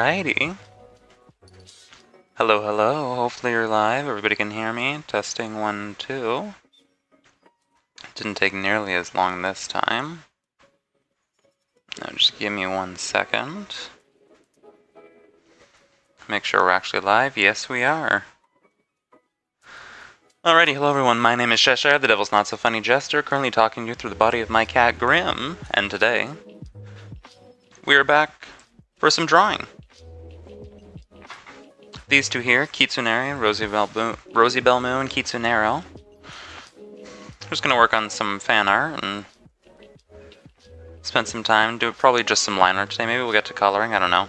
Alrighty. Hello, hello. Hopefully you're live. Everybody can hear me. Testing 1, 2. Didn't take nearly as long this time. Now just give me 1 second. Make sure we're actually live. Yes, we are. Alrighty, hello everyone. My name is Cheshire, the Devil's Not So Funny Jester, currently talking to you through the body of my cat Grim, and today we are back for some drawing. These two here, Kitsuneri, Rosie Bell Moon, Kitsunero. We're just gonna work on some fan art and spend some time, do probably just some line art today. Maybe we'll get to coloring, I don't know.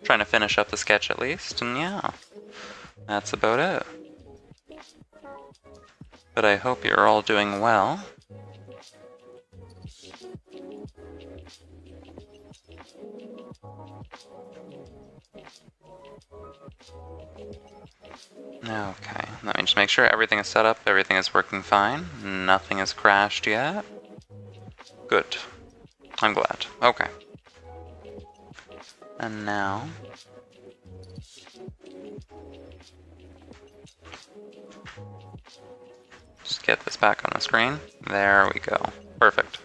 Trying to finish up the sketch at least, and yeah, that's about it. But I hope you're all doing well. Okay, let me just make sure everything is set up, everything is working fine, nothing has crashed yet. Good. I'm glad. Okay. And now... just get this back on the screen. There we go. Perfect.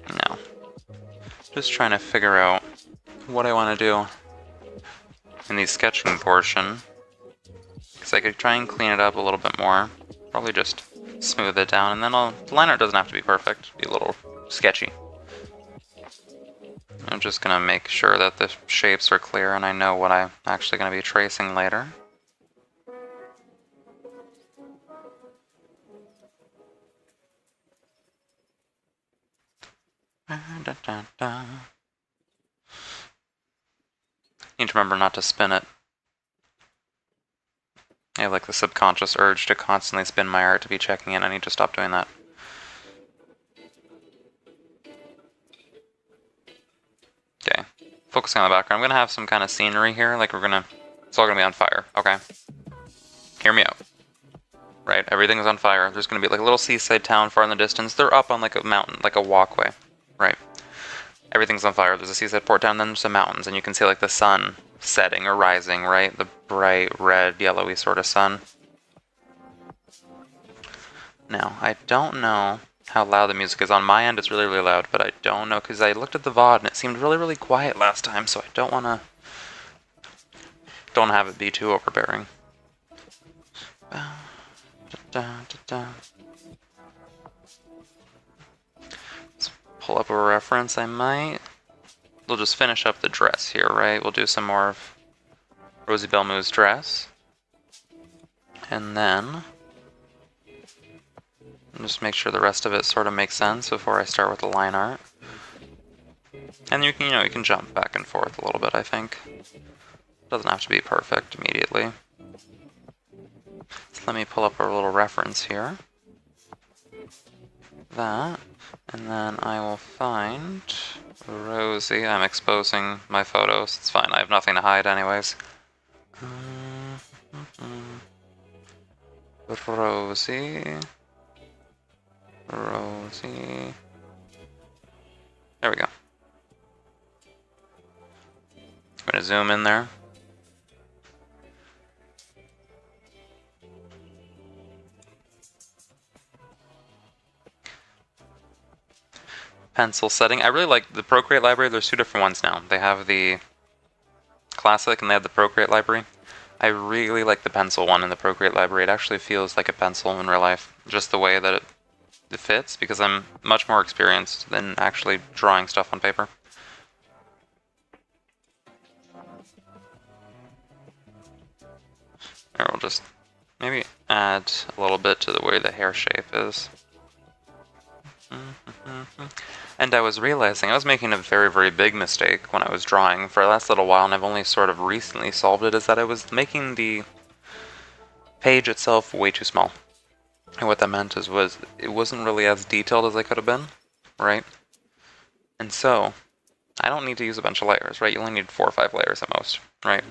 Now, just trying to figure out what I want to do in the sketching portion, because I could try and clean it up a little bit more, probably just smooth it down, and then the line art doesn't have to be perfect, be a little sketchy. I'm just going to make sure that the shapes are clear and I know what I'm actually going to be tracing later. Need to remember not to spin it. I have like the subconscious urge to constantly spin my art to be checking in. I need to stop doing that. Okay, focusing on the background. I'm gonna have some kind of scenery here, like it's all gonna be on fire, okay? Hear me out. Right, everything's on fire. There's gonna be like a little seaside town far in the distance. They're up on like a mountain, like a walkway, right? Everything's on fire. There's a seaside port town, then there's some mountains, and you can see like the sun setting or rising, right? The bright red, yellowy sort of sun. Now, I don't know how loud the music is. On my end, it's really, really loud, but I don't know, because I looked at the VOD and it seemed really, really quiet last time, so I don't want to... don't have it be too overbearing. Let's pull up a reference, I might. We'll just finish up the dress here, right? We'll do some more of Rosie Bell Moo's dress. And then... just make sure the rest of it sort of makes sense before I start with the line art. And you can, you can jump back and forth a little bit, I think. Doesn't have to be perfect immediately. So let me pull up a little reference here. That. And then I will find Rosie. I'm exposing my photos. It's fine. I have nothing to hide anyways. Rosie. Rosie. There we go. I'm gonna zoom in there. Pencil setting. I really like the Procreate library. There's two different ones now. They have the Classic and they have the Procreate library. I really like the pencil one in the Procreate library. It actually feels like a pencil in real life. Just the way that it fits, because I'm much more experienced than actually drawing stuff on paper. Or we'll just maybe add a little bit to the way the hair shape is. And I was realizing I was making a very, very big mistake when I was drawing for the last little while, and I've only sort of recently solved it, is that I was making the page itself way too small. And what that meant was it wasn't really as detailed as I could have been, right? And so, I don't need to use a bunch of layers, right? You only need 4 or 5 layers at most, right?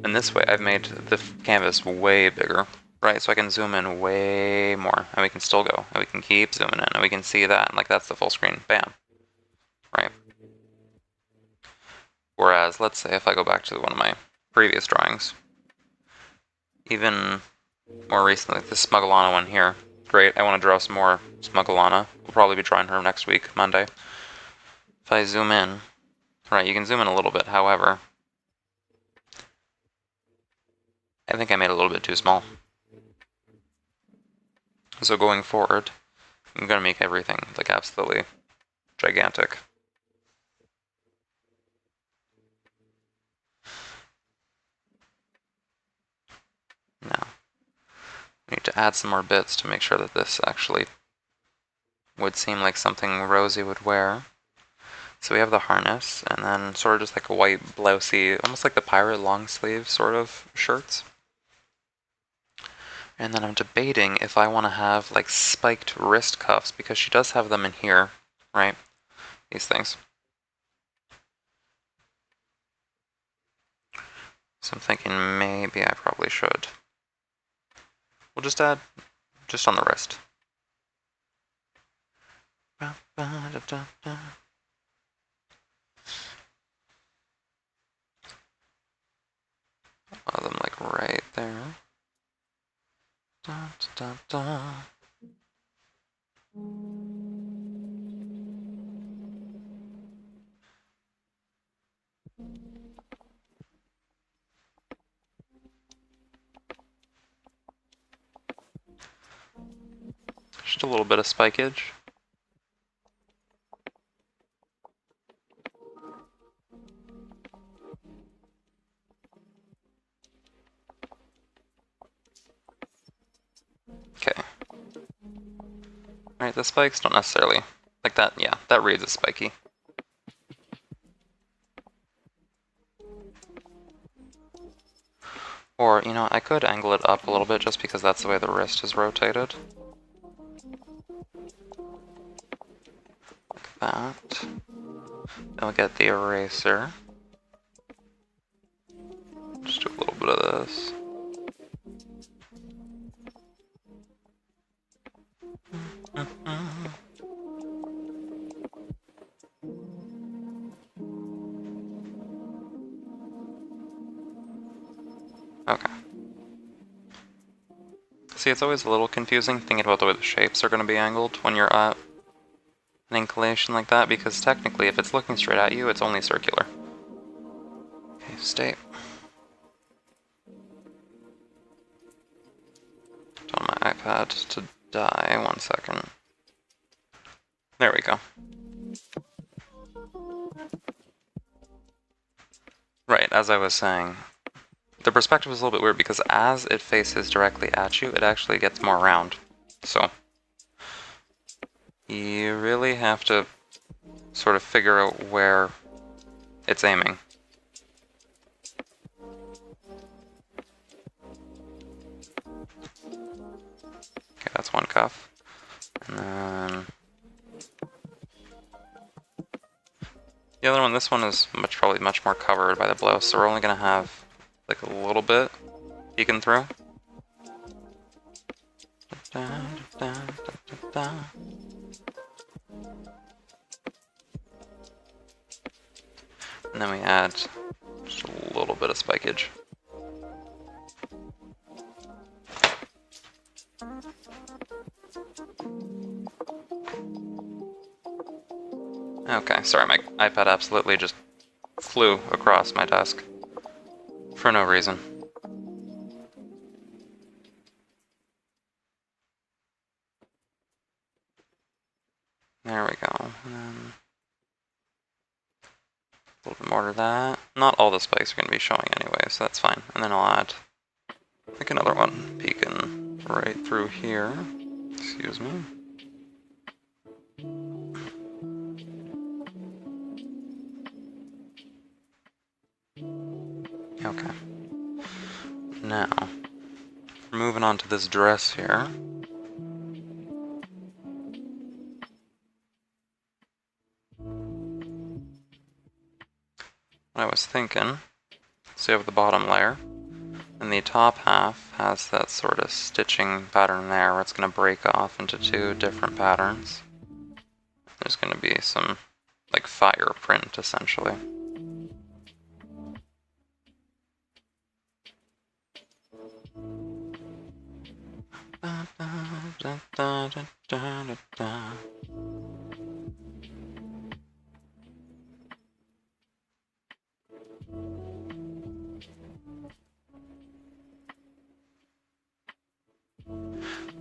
And this way, I've made the canvas way bigger, right? So I can zoom in way more, and we can still go, and we can keep zooming in, and we can see that, and like that's the full screen, bam. Whereas, let's say if I go back to one of my previous drawings, even more recently, like this Smugglana one here, great, I want to draw some more Smugglana. We'll probably be drawing her next week, Monday. If I zoom in, right, you can zoom in a little bit, however, I think I made it a little bit too small. So going forward, I'm going to make everything like absolutely gigantic. Now, we need to add some more bits to make sure that this actually would seem like something Rosie would wear. So we have the harness, and then sort of just like a white blousey, almost like the pirate long sleeve sort of shirts. And then I'm debating if I want to have like spiked wrist cuffs, because she does have them in here, right? These things. So I'm thinking maybe I probably should. We'll just add just on the wrist. Them like right there. Just a little bit of spikeage. Okay. Alright, the spikes don't necessarily, like that, yeah, that reads as spiky. Or, you know, I could angle it up a little bit just because that's the way the wrist is rotated. Like that. Then we'll get the eraser. Just do a little bit of this. Okay. See, it's always a little confusing thinking about the way the shapes are going to be angled when you're at an inclination like that, because technically if it's looking straight at you, it's only circular. Okay, stay. On my iPad to die, 1 second. There we go. Right, as I was saying, the perspective is a little bit weird because as it faces directly at you, it actually gets more round. So, you really have to sort of figure out where it's aiming. Okay, that's one cuff. And then the other one, this one is probably much more covered by the blouse, so we're only going to have like a little bit peeking through. And then we add just a little bit of spikeage. Okay, sorry, my iPad absolutely just flew across my desk for no reason. There we go. And then a little bit more to that. Not all the spikes are going to be showing anyway, so that's fine. And then I'll add like another one peeking right through here. Excuse me. Okay. Now, we're moving on to this dress here. What I was thinking, so you have the bottom layer, and the top half has that sort of stitching pattern there where it's going to break off into two different patterns. There's going to be some like fire print essentially.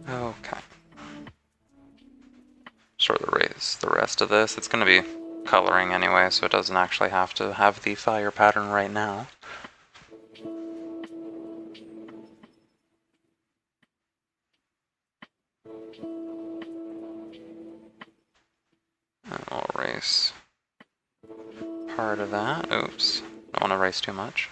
Okay. Sort of erase the rest of this. It's going to be coloring anyway, so it doesn't actually have to have the fire pattern right now. And we'll erase part of that. Oops. Don't want to erase too much.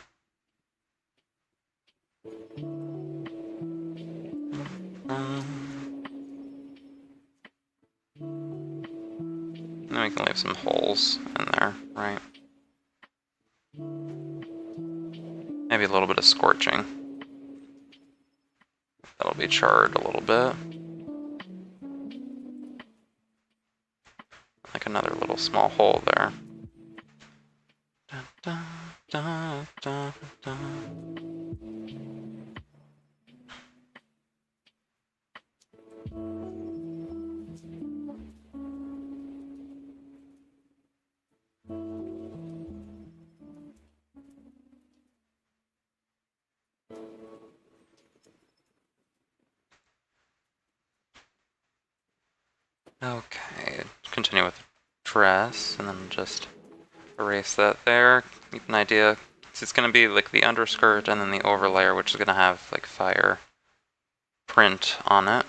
Then we can leave some holes in there, right? Maybe a little bit of scorching. That'll be charred a little bit. Like another little small hole there. Da, da, da, da. Okay, continue with the dress, and then just erase that there. Get an idea. So it's going to be like the underskirt and then the overlayer, which is going to have like fire print on it.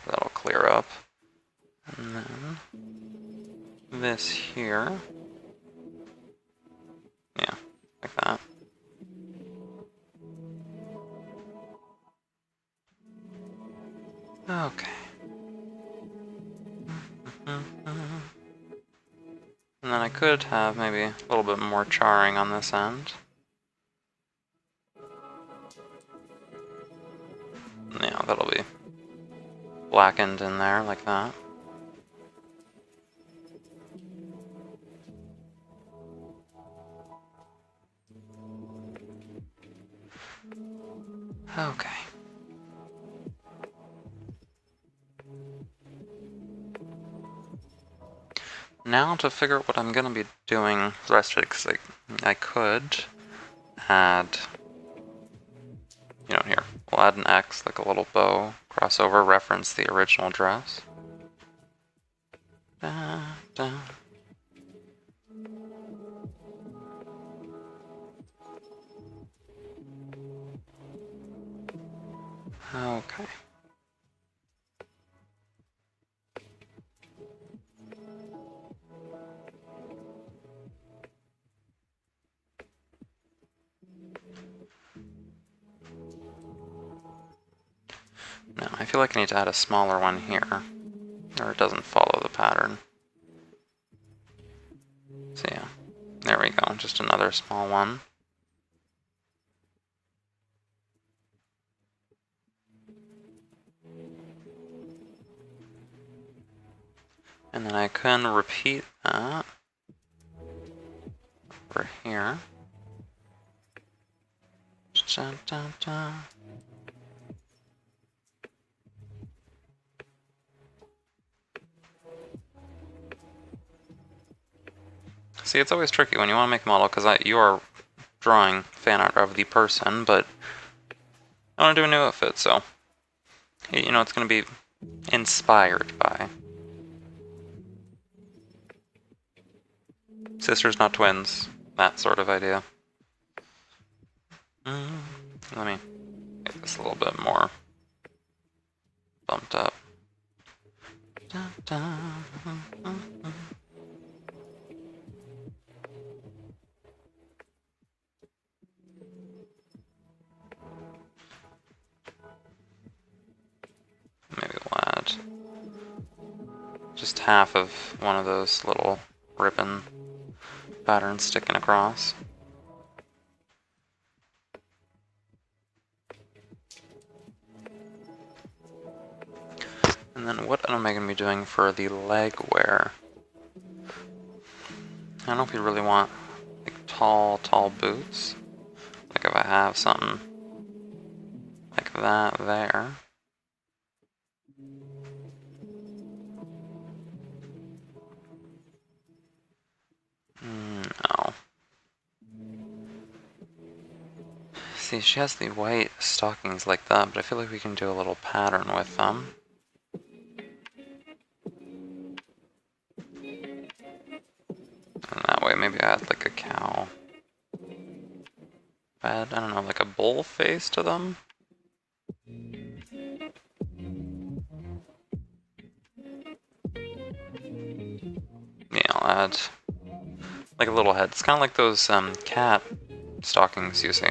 That'll clear up. And then this here. Yeah, like that. Okay. And then I could have maybe a little bit more charring on this end. Yeah, that'll be blackened in there like that. Okay. Now to figure out what I'm going to be doing the rest of it, because I could add, here, we'll add an X, like a little bow, crossover, reference the original dress. Da, da. Okay. Now, I feel like I need to add a smaller one here, or it doesn't follow the pattern. So yeah, there we go, just another small one. And then I can repeat that over here. Da, da, da. See, it's always tricky when you want to make a model, because you are drawing fan art of the person, but I want to do a new outfit, so it's going to be inspired by sisters, not twins, that sort of idea. Let me get this a little bit more bumped up. Maybe we'll add just half of one of those little ribbon patterns sticking across. And then what am I going to be doing for the leg wear? I don't know if you really want like tall boots. Like if I have something like that there. No. See, she has the white stockings like that, but I feel like we can do a little pattern with them. And that way maybe add like a cow. Add, I don't know, like a bull face to them? Yeah, I'll add like a little head. It's kind of like those cat stockings you see.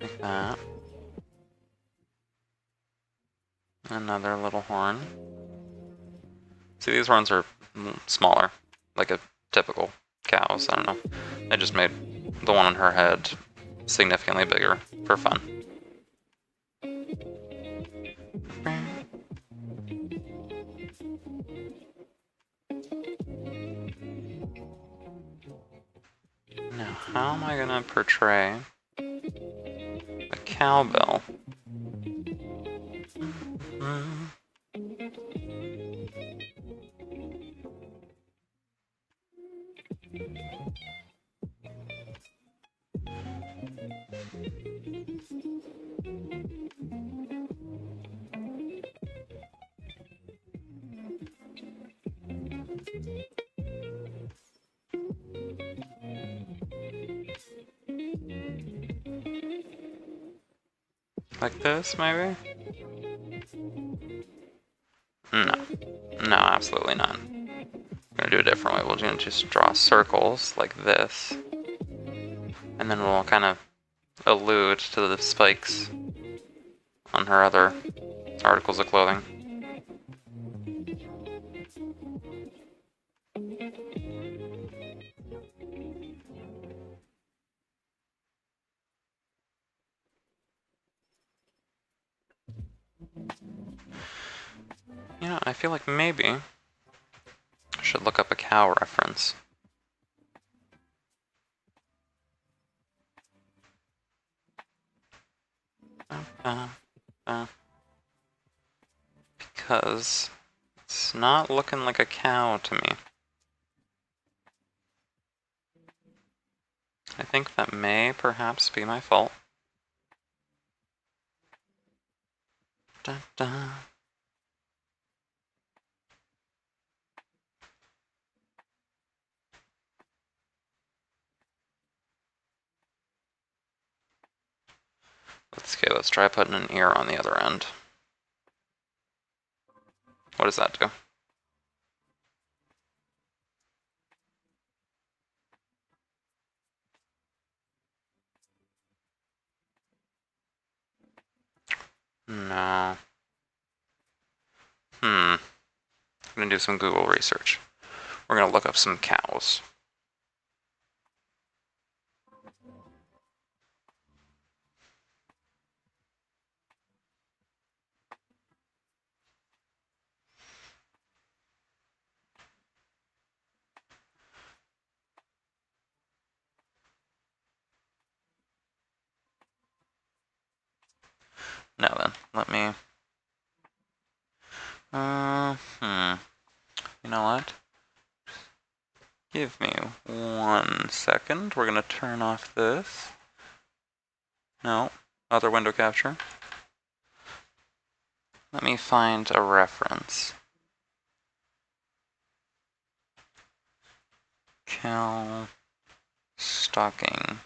Like that. Another little horn. See, these horns are smaller, like a typical cow's. I don't know. I just made the one on her head significantly bigger for fun. Now, how am I gonna portray a cowbell? Like this, maybe? No. No, absolutely not. We're gonna do a different way. We're gonna just draw circles like this. And then we'll kind of allude to the spikes on her other articles of clothing. You know, I feel like maybe I should look up a cow reference. Because it's not looking like a cow to me. I think that may perhaps be my fault. Da, da. Let's try putting an ear on the other end. What does that do? No. I'm gonna do some Google research. We're gonna look up some cows. Now then, let me... You know what? Give me 1 second. We're gonna turn off this. No, other window capture. Let me find a reference. Cow stocking.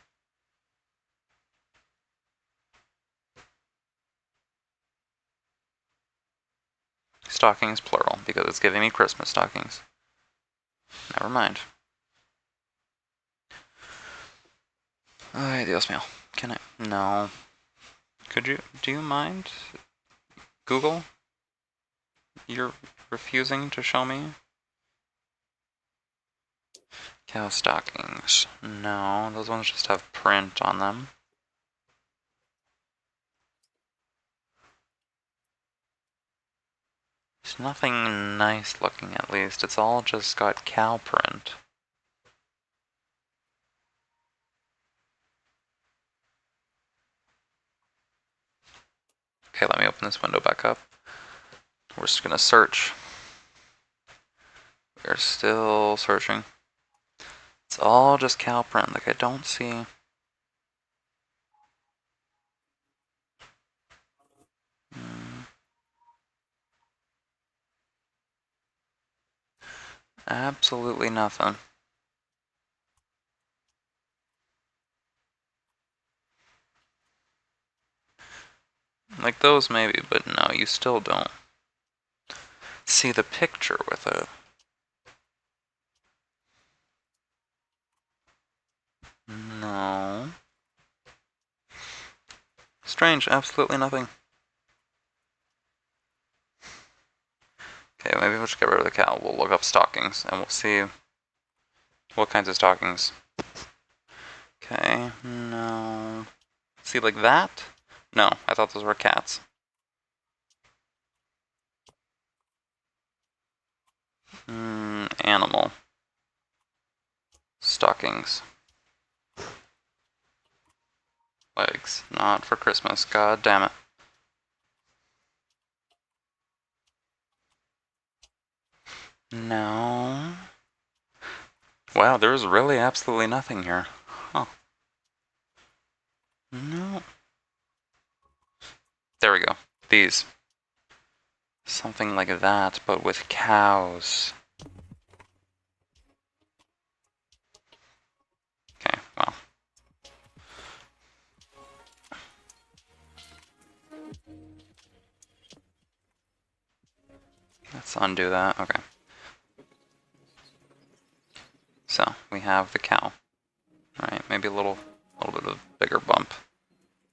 Stockings plural, because it's giving me Christmas stockings. Never mind. Ay, Dios mío. Can I? No. Do you mind? Google? You're refusing to show me? Cow stockings. No, those ones just have print on them. There's nothing nice looking, at least. It's all just got cow print. Okay, let me open this window back up. We're just gonna search. We're still searching. It's all just cow print, like I don't see... Absolutely nothing. Like those maybe, but no, you still don't see the picture with it. No. Strange, absolutely nothing. Okay, maybe we'll just get rid of the cow. We'll look up stockings and we'll see what kinds of stockings. Okay, no. See, like that? No, I thought those were cats. Animal. Stockings. Legs. Not for Christmas. God damn it. No. Wow, there's really absolutely nothing here. Huh. No. There we go. These. Something like that, but with cows. Okay, well. Let's undo that. Okay. So, we have the cow. Right, maybe a little bit of a bigger bump.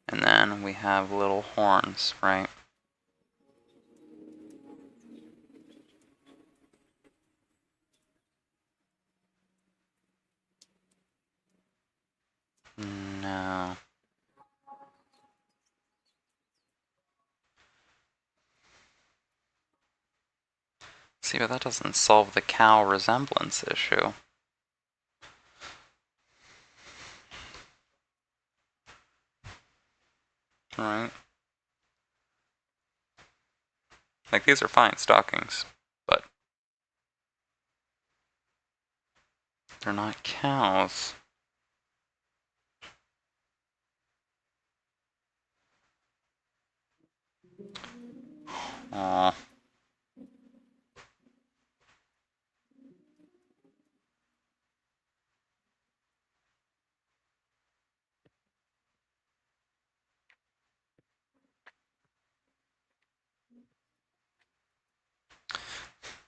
And then we have little horns, right? No. See, but that doesn't solve the cow resemblance issue. Right? Like, these are fine stockings, but they're not cows. Aw.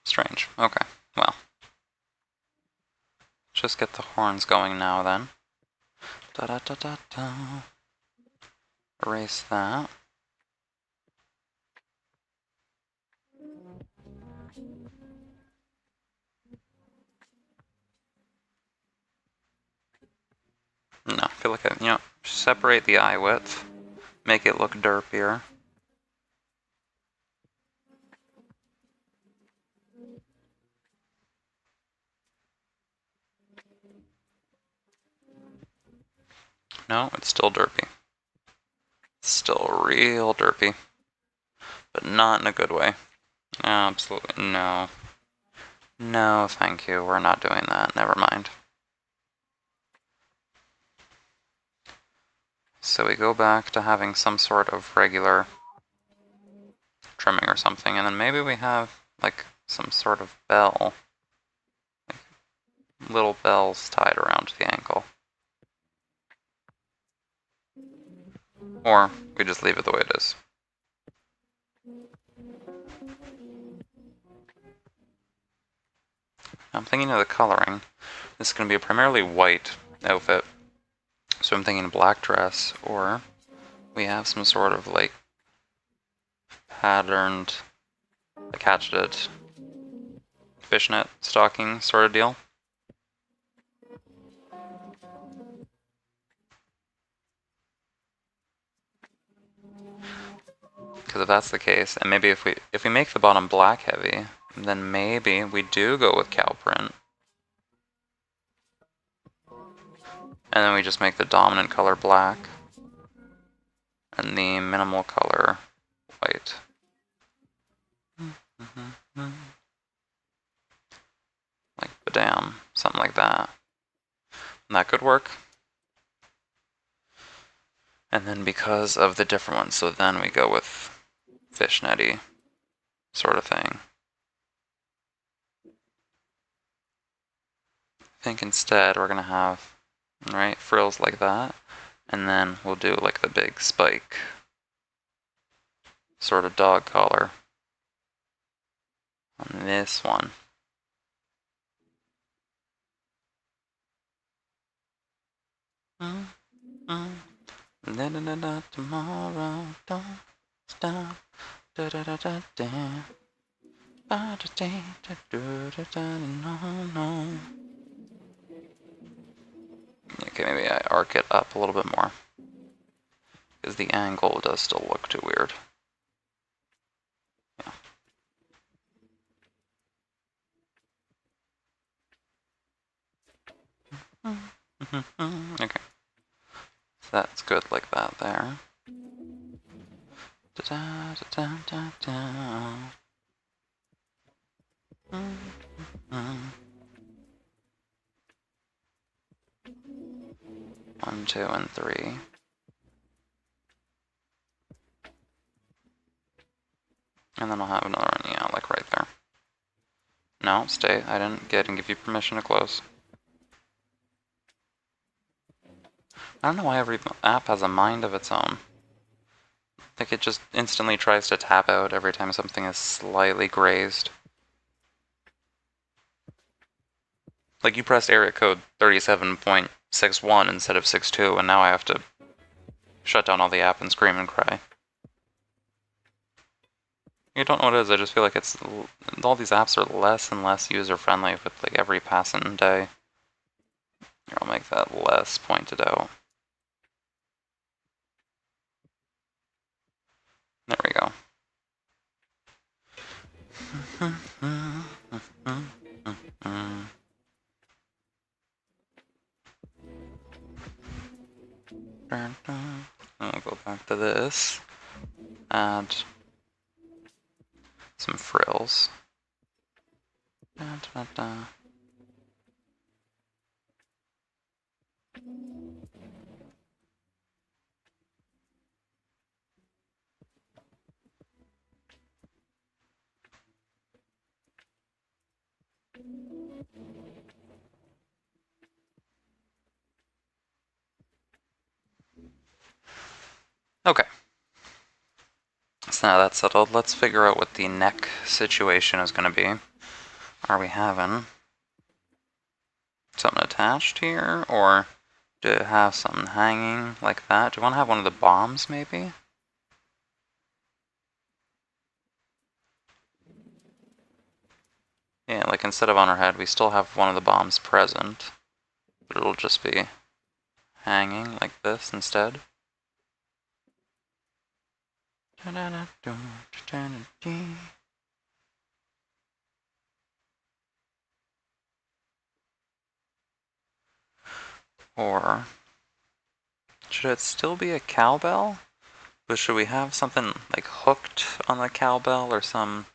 Strange. Okay, well. Just get the horns going now then. Da-da-da-da-da. Erase that. No, I feel like separate the eye width. Make it look derpier. No, it's still derpy. It's still real derpy. But not in a good way. Absolutely no. No, thank you. We're not doing that. Never mind. So we go back to having some sort of regular trimming or something, and then maybe we have, like, some sort of bell. Like, little bells tied around the ankle. Or we just leave it the way it is. I'm thinking of the coloring. This is going to be a primarily white outfit. So I'm thinking black dress, or we have some sort of, like, patterned, like, hatcheted fishnet stocking sort of deal. because if that's the case, and maybe if we make the bottom black heavy, then maybe we do go with cow print. And then we just make the dominant color black and the minimal color white. Like badam, something like that. And that could work. And then because of the different ones, so then we go with fishnetty sort of thing. I think instead we're gonna have, right, frills like that, and then we'll do like the big spike sort of dog collar on this one. Tomorrow, don't stop. Okay, maybe I arc it up a little bit more, because the angle does still look too weird. Yeah. Okay. So that's good like that there. One, two, and three. And then I'll have another one, yeah, like right there. No, stay. I didn't give you permission to close. I don't know why every app has a mind of its own. Like it just instantly tries to tap out every time something is slightly grazed. Like you pressed area code 37.61 instead of 62, and now I have to shut down all the app and scream and cry. I don't know what it is, I just feel like it's all these apps are less and less user-friendly with like every passing day. Here, I'll make that less pointed out. There we go. I'll go back to this. Add some frills. Okay. So now that's settled, let's figure out what the neck situation is going to be. Are we having something attached here, or do it have something hanging like that? Do you want to have one of the bombs, maybe? Yeah, like instead of on our head, we still have one of the bombs present, but it'll just be hanging like this instead. Or should it still be a cowbell? But should we have something like hooked on the cowbell or some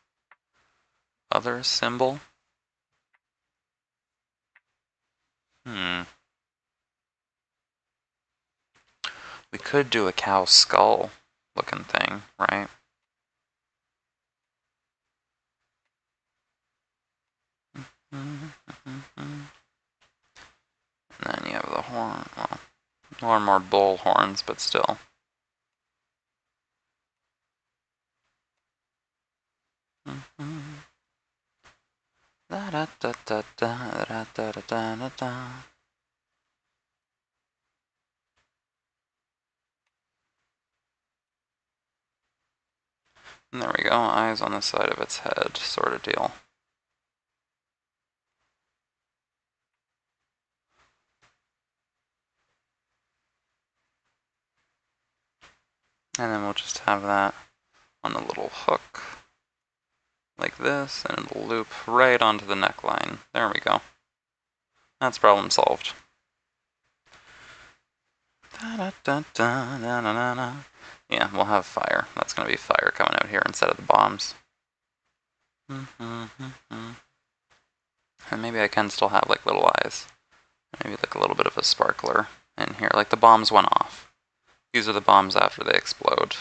other symbol? We could do a cow skull looking thing, right? And then you have the horn. Well, more and more bull horns, but still. And there we go, eyes on the side of its head, sort of deal. And then we'll just have that on a little hook, like this, and it'll loop right onto the neckline. There we go. That's problem solved. Yeah, we'll have fire. That's going to be fire coming out here instead of the bombs. And maybe I can still have like little eyes. Maybe like a little bit of a sparkler in here. Like the bombs went off. These are the bombs after they explode.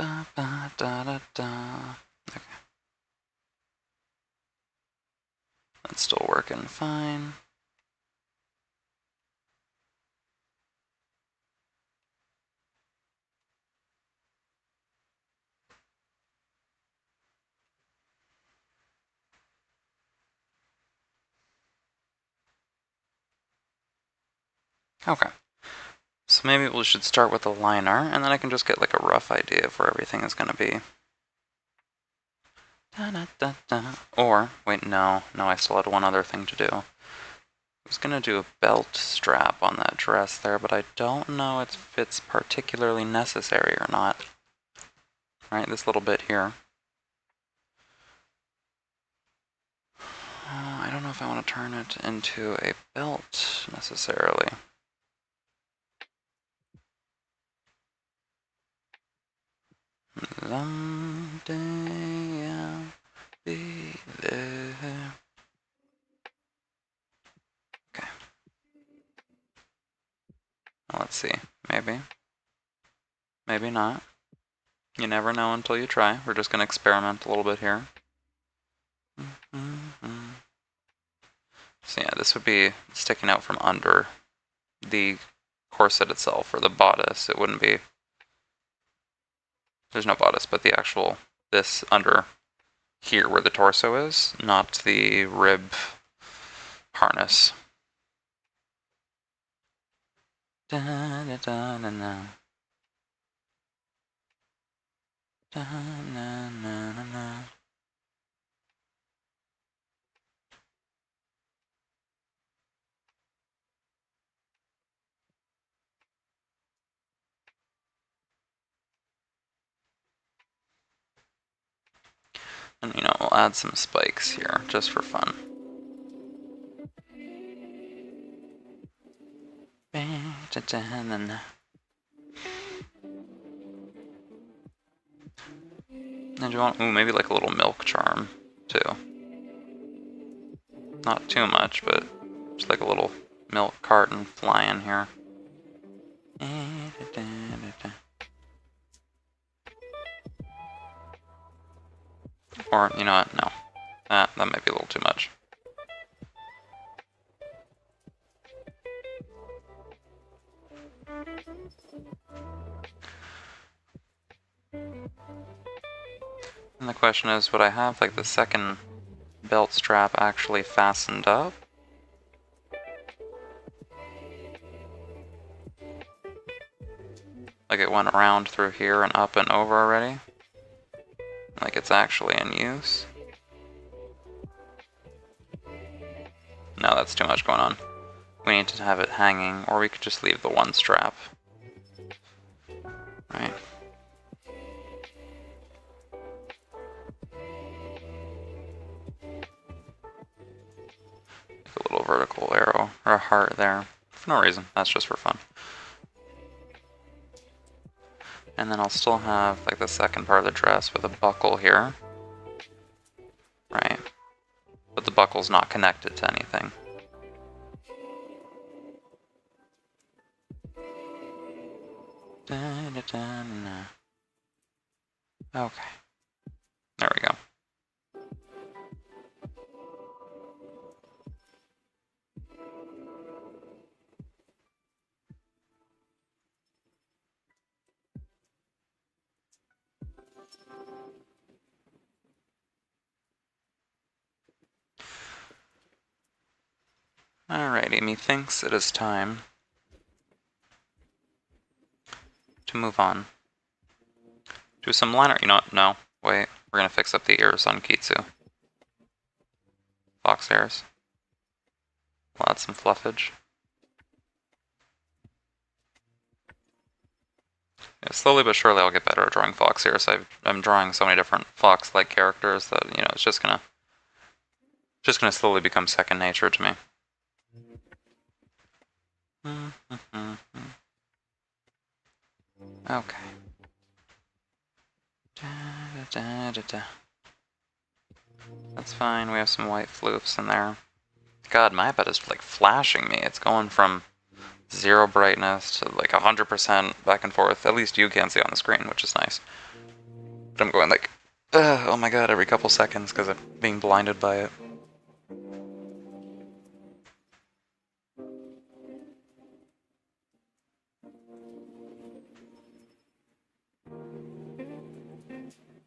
Okay. That's still working fine. Okay. So maybe we should start with the liner, and then I can just get like a rough idea of where everything is going to be. Or, wait, no, I still had one other thing to do. I was going to do a belt strap on that dress there, but I don't know if it's particularly necessary or not. Right, this little bit here. I don't know if I want to turn it into a belt necessarily. Someday I'll be there. Okay. Well, let's see. Maybe. Maybe not. You never know until you try. We're just going to experiment a little bit here. So yeah, this would be sticking out from under the corset itself, or the bodice. It wouldn't be... There's no bodice, but the actual... This under here where the torso is, not the rib harness. Da, da, da, da, da. Da, na, na, na, na. And you know, we'll add some spikes here, just for fun. And you want, ooh, maybe like a little milk charm, too. Not too much, but just like a little milk carton flying here. Or, you know what, no. That might be a little too much. And the question is, would I have like the second belt strap actually fastened up? Like it went around through here and up and over already? Like it's actually in use? No, that's too much going on. We need to have it hanging, or we could just leave the one strap. Right. Make a little vertical arrow, or a heart there. For no reason, that's just for fun. And then I'll still have like the second part of the dress with a buckle here. Right. But the buckle's not connected to anything. Okay. There we go. Alrighty, methinks it is time to move on to some liner. You know what? No, wait. We're gonna fix up the ears on Kitsu. Fox ears. We'll add some fluffage. Yeah, slowly but surely I'll get better at drawing fox here, so I'm drawing so many different fox-like characters that, you know, it's just gonna slowly become second nature to me. Okay. That's fine, we have some white floofs in there. God, my iPad is like flashing me. It's going from 0 brightness to like 100% back and forth. At least you can see on the screen, which is nice. But I'm going like, oh my god, every couple seconds because I'm being blinded by it.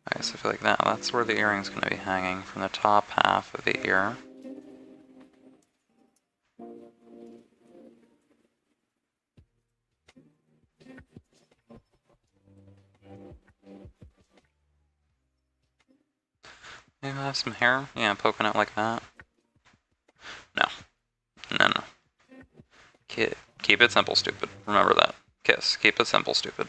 I guess I feel like that's where the earring's going to be hanging, from the top half of the ear. Maybe I'll have some hair? Yeah, poking out like that. No. No. Keep it simple, stupid. Remember that. Kiss. Keep it simple, stupid.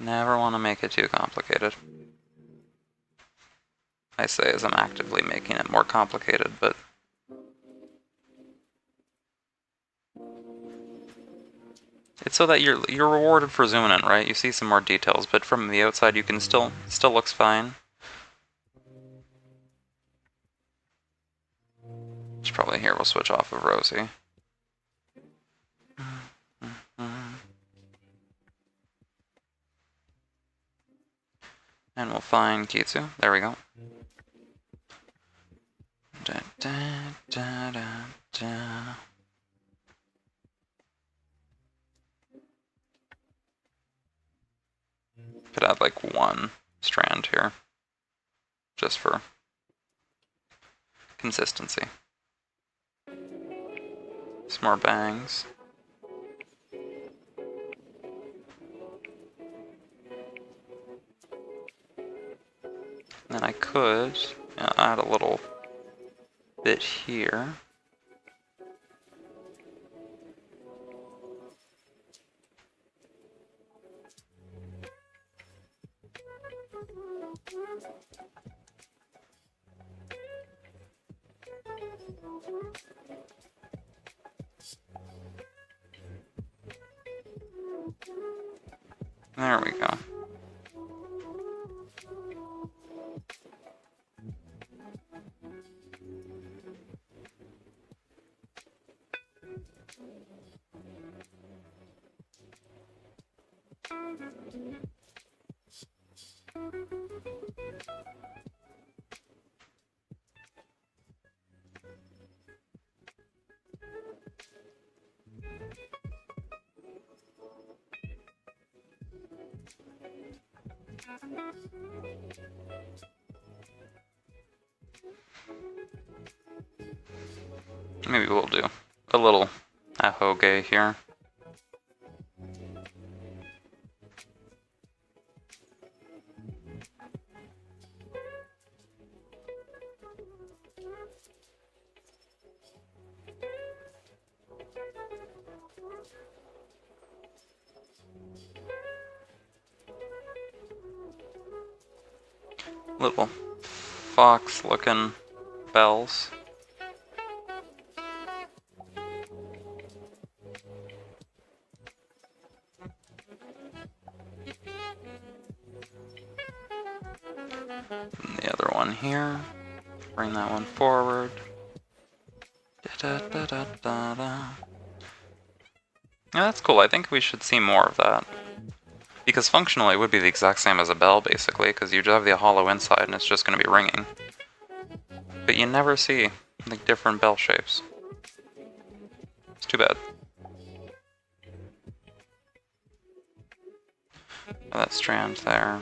Never want to make it too complicated. I say as I'm actively making it more complicated, but it's so that you're rewarded for zooming in, right? You see some more details, but from the outside you can still looks fine. It's probably here we'll switch off of Rosie. And we'll find Kitsu. There we go. Da, da, da, da, da. Could add like one strand here, just for consistency. Some more bangs. Then I could add a little bit here. There we go. Maybe we'll do a little ahoge here. Little fox-looking bells. And the other one here. Bring that one forward. Da, da, da, da, da. Yeah, that's cool. I think we should see more of that. Because functionally it would be the exact same as a bell, basically, because you just have the hollow inside and it's just going to be ringing. But you never see like different bell shapes. It's too bad. Oh, that strand there.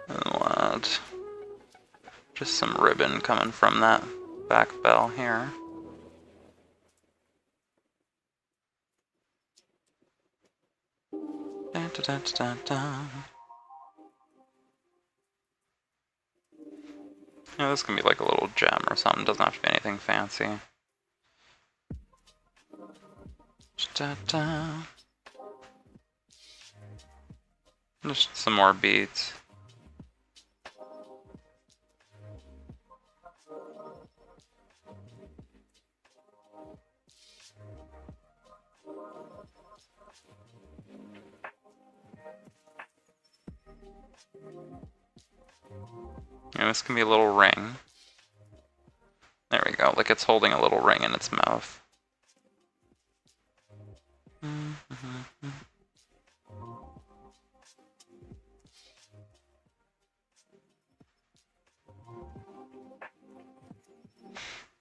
And we'll add just some ribbon coming from that back bell here. da, da, da, da. Yeah, this can be like a little gem or something. Doesn't have to be anything fancy. Da, da. Just some more beads. And this can be a little ring. There we go, like it's holding a little ring in its mouth.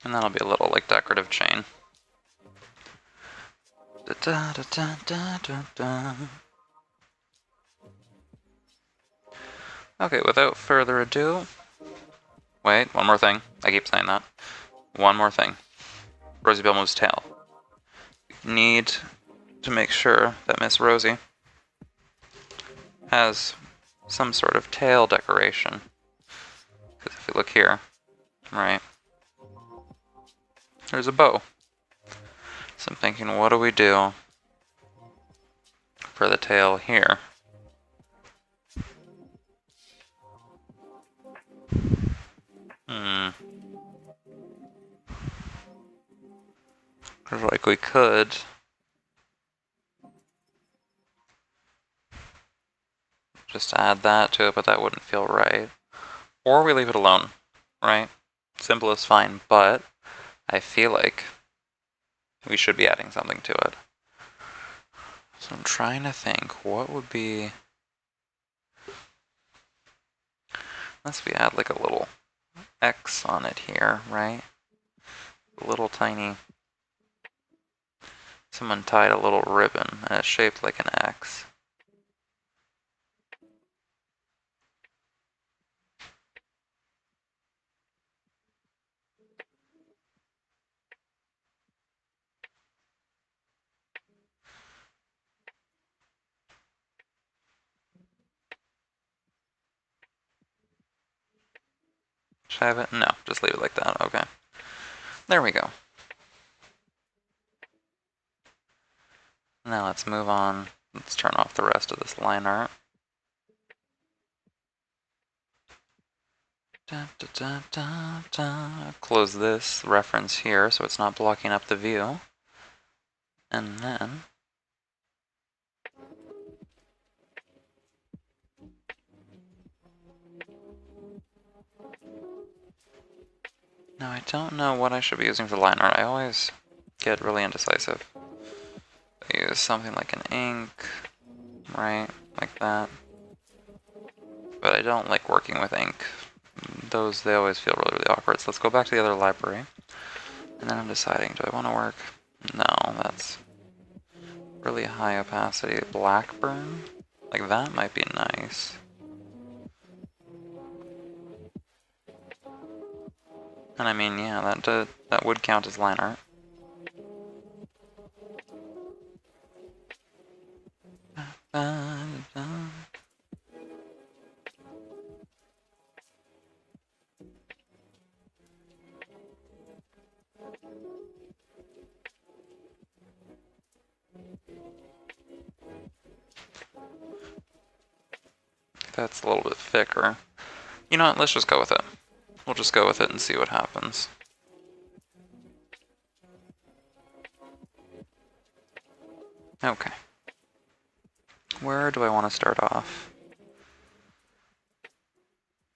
And that'll be a little like decorative chain. Da, da, da, da, da, da, da. Okay, without further ado... Wait, one more thing. I keep saying that. One more thing. Rosie Belmo's tail. Need to make sure that Miss Rosie has some sort of tail decoration. Because if we look here, right, there's a bow. So I'm thinking, what do we do for the tail here? Like we could just add that to it, but that wouldn't feel right. Or we leave it alone, right? Simple is fine, but I feel like we should be adding something to it. So I'm trying to think, what would be... Unless we add like a little X on it here, right? A little tiny... Someone tied a little ribbon and it's shaped like an X. Should I have it? No, just leave it like that. Okay. There we go. Now let's move on. Let's turn off the rest of this line art. Da, da, da, da, da. Close this reference here so it's not blocking up the view. And then... Now I don't know what I should be using for line art. I always get really indecisive. I use something like an ink, right? Like that. But I don't like working with ink. Those, they always feel really, really awkward. So let's go back to the other library. And then I'm deciding, do I want to work? No, that's really high opacity. Blackburn? Like that might be nice. And I mean, yeah, that would count as line art. That's a little bit thicker. You know what, let's just go with it. We'll just go with it and see what happens. Okay. Where do I want to start off?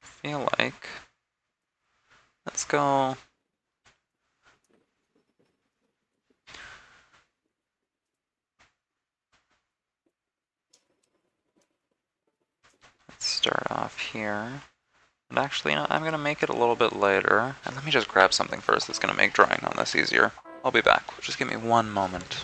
I feel like... Let's go... Let's start off here. And actually, you know, I'm going to make it a little bit later. And let me just grab something first that's going to make drawing on this easier. I'll be back. Just give me one moment.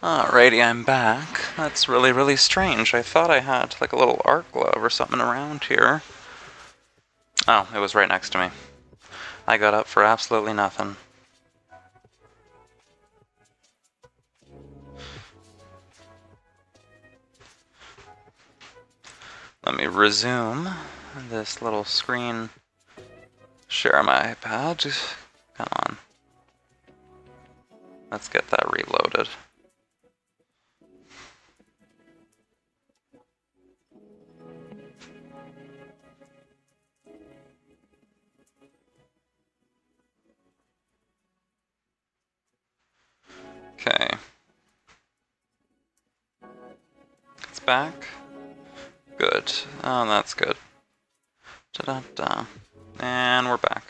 Alrighty, I'm back. That's really, really strange. I thought I had like a little art glove or something around here. Oh, it was right next to me. I got up for absolutely nothing. Let me resume this little screen share my iPad. Come on. Let's get that reloaded. Okay. It's back. Good. Oh, that's good. Da-da-da. And we're back.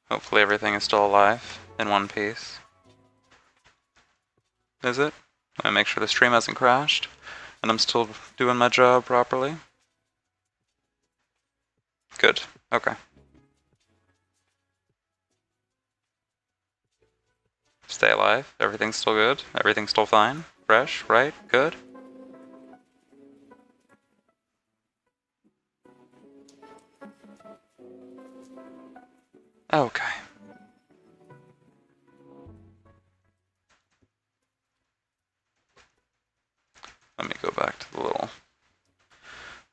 Hopefully everything is still alive in one piece. Is it? Let me make sure the stream hasn't crashed and I'm still doing my job properly. Good. Okay. Stay alive. Everything's still good. Everything's still fine. Fresh, right? Good. Okay. Let me go back to the little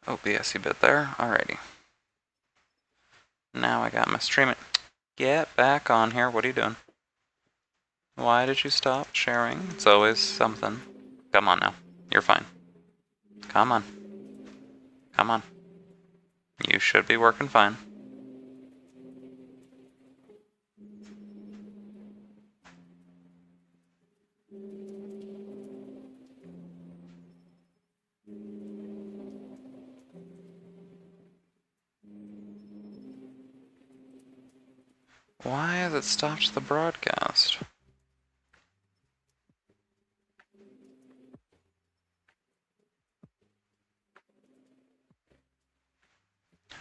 OBS-y bit there. Alrighty. Now I got my streaming. Get back on here. What are you doing? Why did you stop sharing? It's always something. Come on now. You're fine. Come on. Come on. You should be working fine. Why has it stopped the broadcast?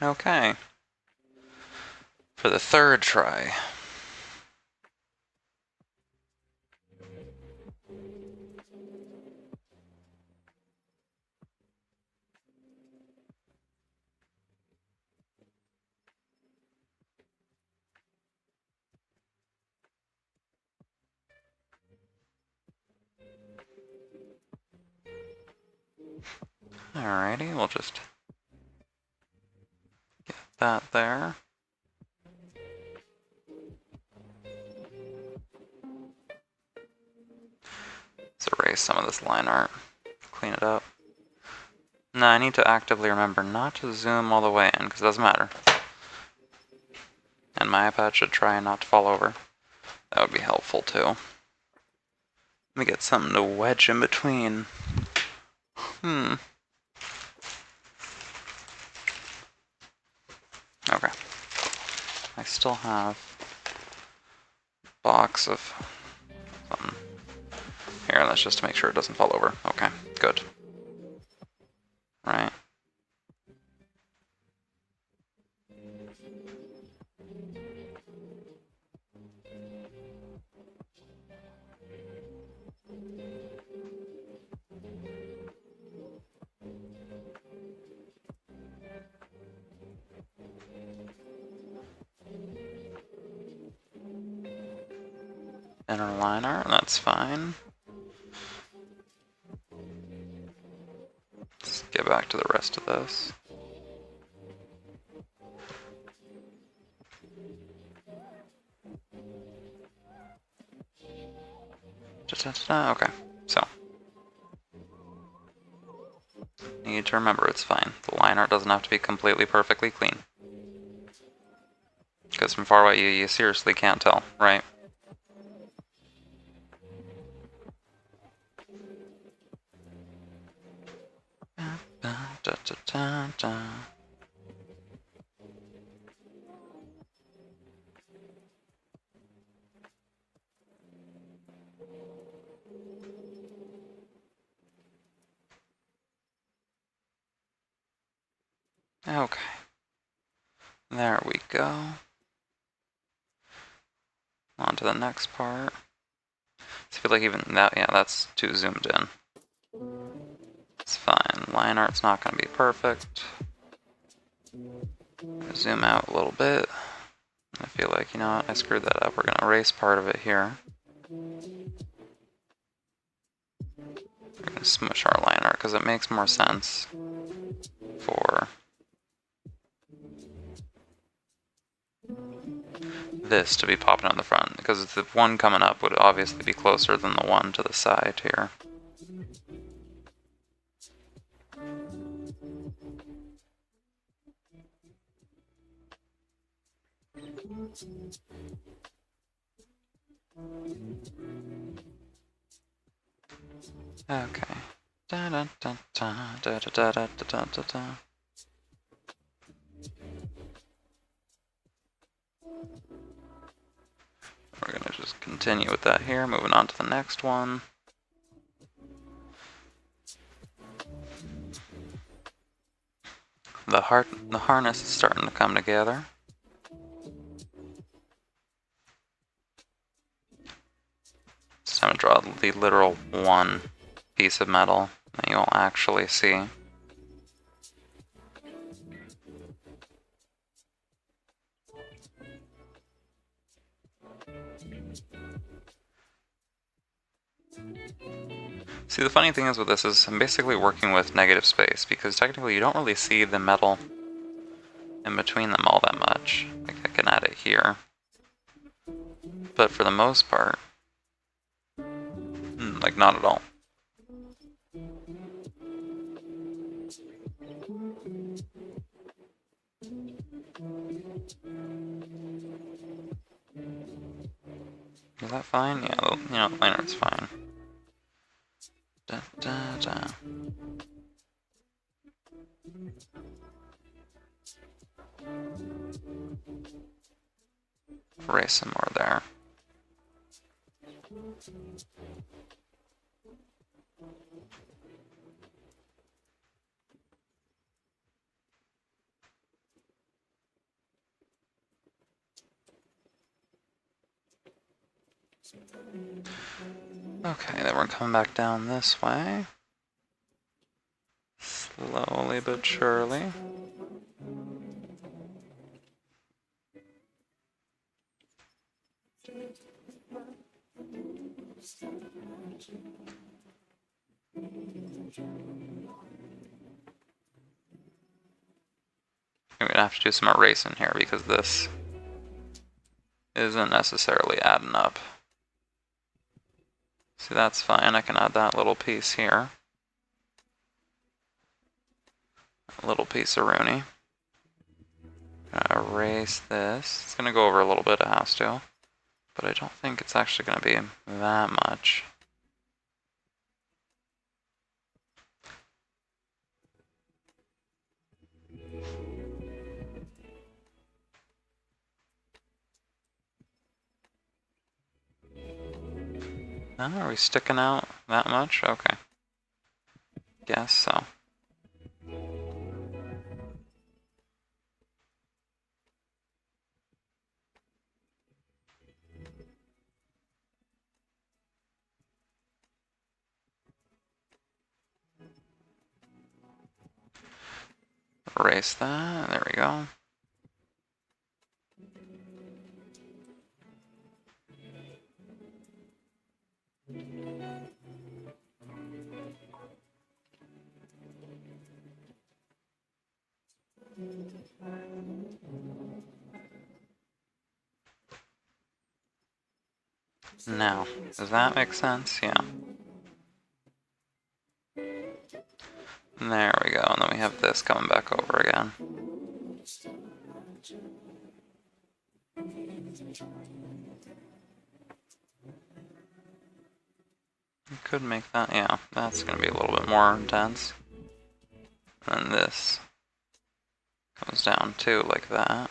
Okay. For the third try. Alrighty, we'll just get that there. Let's erase some of this line art. Clean it up. No, I need to actively remember not to zoom all the way in, because it doesn't matter. And my iPad should try not to fall over. That would be helpful too. Let me get something to wedge in between. Okay. I still have a box of something. Here, let's just make sure it doesn't fall over. Okay, good. Right. Inner liner, that's fine. Let's get back to the rest of this. Okay, so. Need to remember it's fine. The line art doesn't have to be completely perfectly clean. Because from far away you seriously can't tell, right? Okay. There we go. On to the next part. I feel like even that, yeah, that's too zoomed in. It's fine. Line art's not going to be perfect. Zoom out a little bit. I feel like, you know what, I screwed that up. We're going to erase part of it here. We're going to smush our line art because it makes more sense for this to be popping on the front, because the one coming up would obviously be closer than the one to the side here. Okay. Da da da da da da da da da da. We're gonna just continue with that here, moving on to the next one. The harness is starting to come together. It's time to draw the literal one piece of metal that you'll actually see. See, the funny thing is with this is I'm basically working with negative space, because technically you don't really see the metal in between them all that much. Like, I can add it here. But for the most part, like, not at all. Is that fine? Yeah, you know, line art's fine. Da, da, da. Erase some more there. Okay, then we're coming back down this way. Slowly but surely. I'm gonna have to do some erasing here because this isn't necessarily adding up. See, that's fine. I can add that little piece here. A little piece of Rooney. Gonna erase this. It's gonna go over a little bit, it has to. But I don't think it's actually gonna be that much. Are we sticking out that much? Okay. Guess so. Erase that. There we go. Now, does that make sense? Yeah. There we go, and then we have this coming back over again. You could make that, yeah, that's going to be a little bit more intense. And then this comes down too, like that.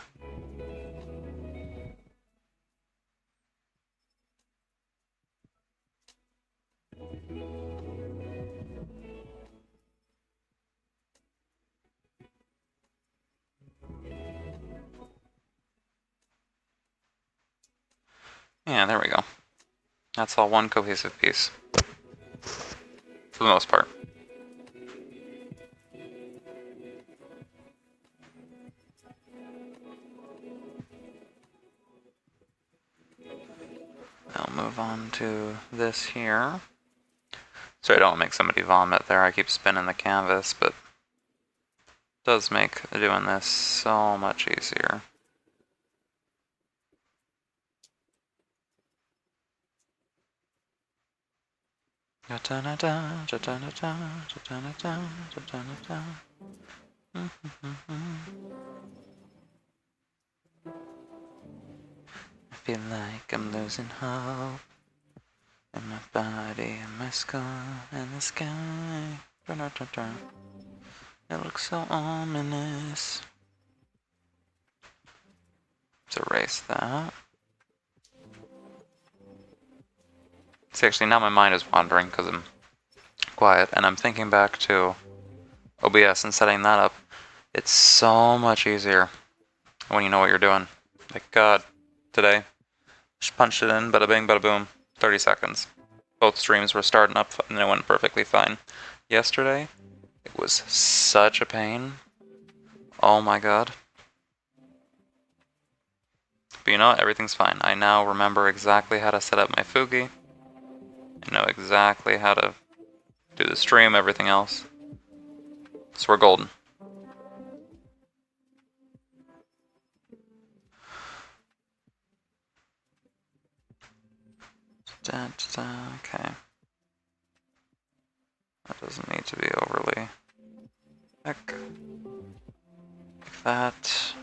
Yeah, there we go. That's all one cohesive piece. For the most part. I'll move on to this here. So I don't make somebody vomit there. I keep spinning the canvas, but it does make doing this so much easier. I feel like I'm losing hope in my body and my skull and the sky. It looks so ominous. Let's erase that. See, actually now my mind is wandering because I'm quiet and I'm thinking back to OBS and setting that up. It's so much easier when you know what you're doing. Like, God, today, just punched it in, bada bing, bada boom, 30 seconds. Both streams were starting up and it went perfectly fine. Yesterday, it was such a pain. Oh my God. But you know what? Everything's fine. I now remember exactly how to set up my Fugi. I know exactly how to do the stream, everything else. So we're golden. Okay. That doesn't need to be overly thick. Like that.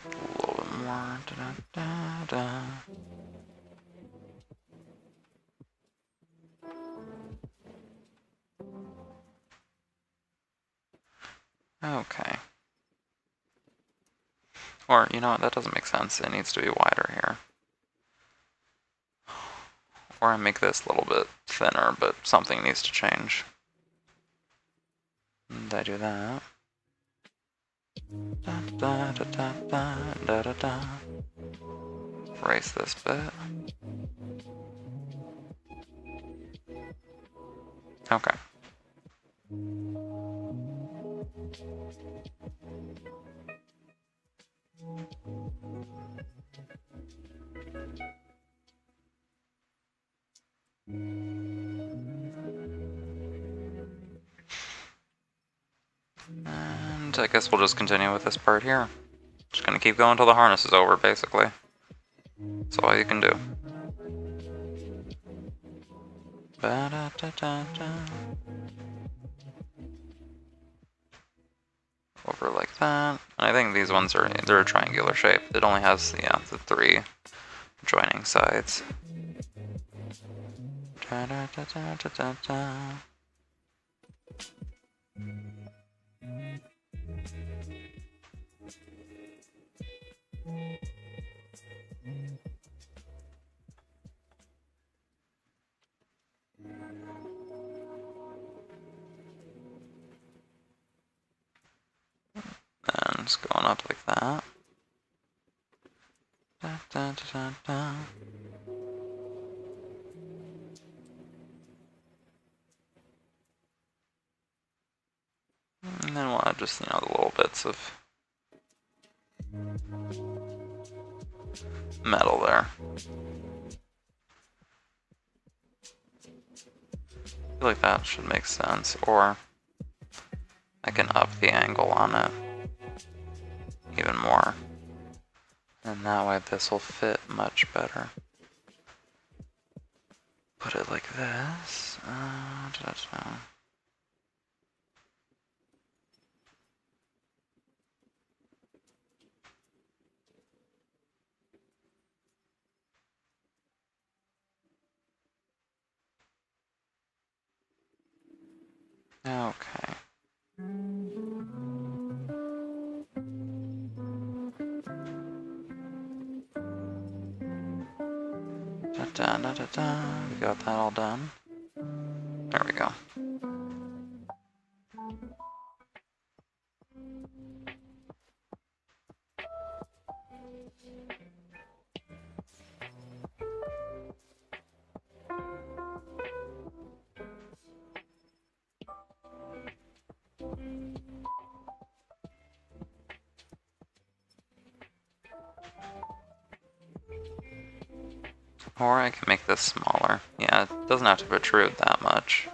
A little bit more. Okay. Or, you know what, that doesn't make sense. It needs to be wider here. Or I make this a little bit thinner, but something needs to change. And I do that. Erase this bit. Okay. And I guess we'll just continue with this part here. Just gonna keep going until the harness is over, basically. That's all you can do. Over like that. And I think these ones they're a triangular shape. It only has, yeah, the 3 joining sides. And it's going up like that. And then we'll add just, you know, the little bits of metal there. I feel like that should make sense, or I can up the angle on it even more. And that way this will fit much better. Put it like this. Okay. We got that all done. There we go. Or I can make this smaller. Yeah, it doesn't have to protrude that much.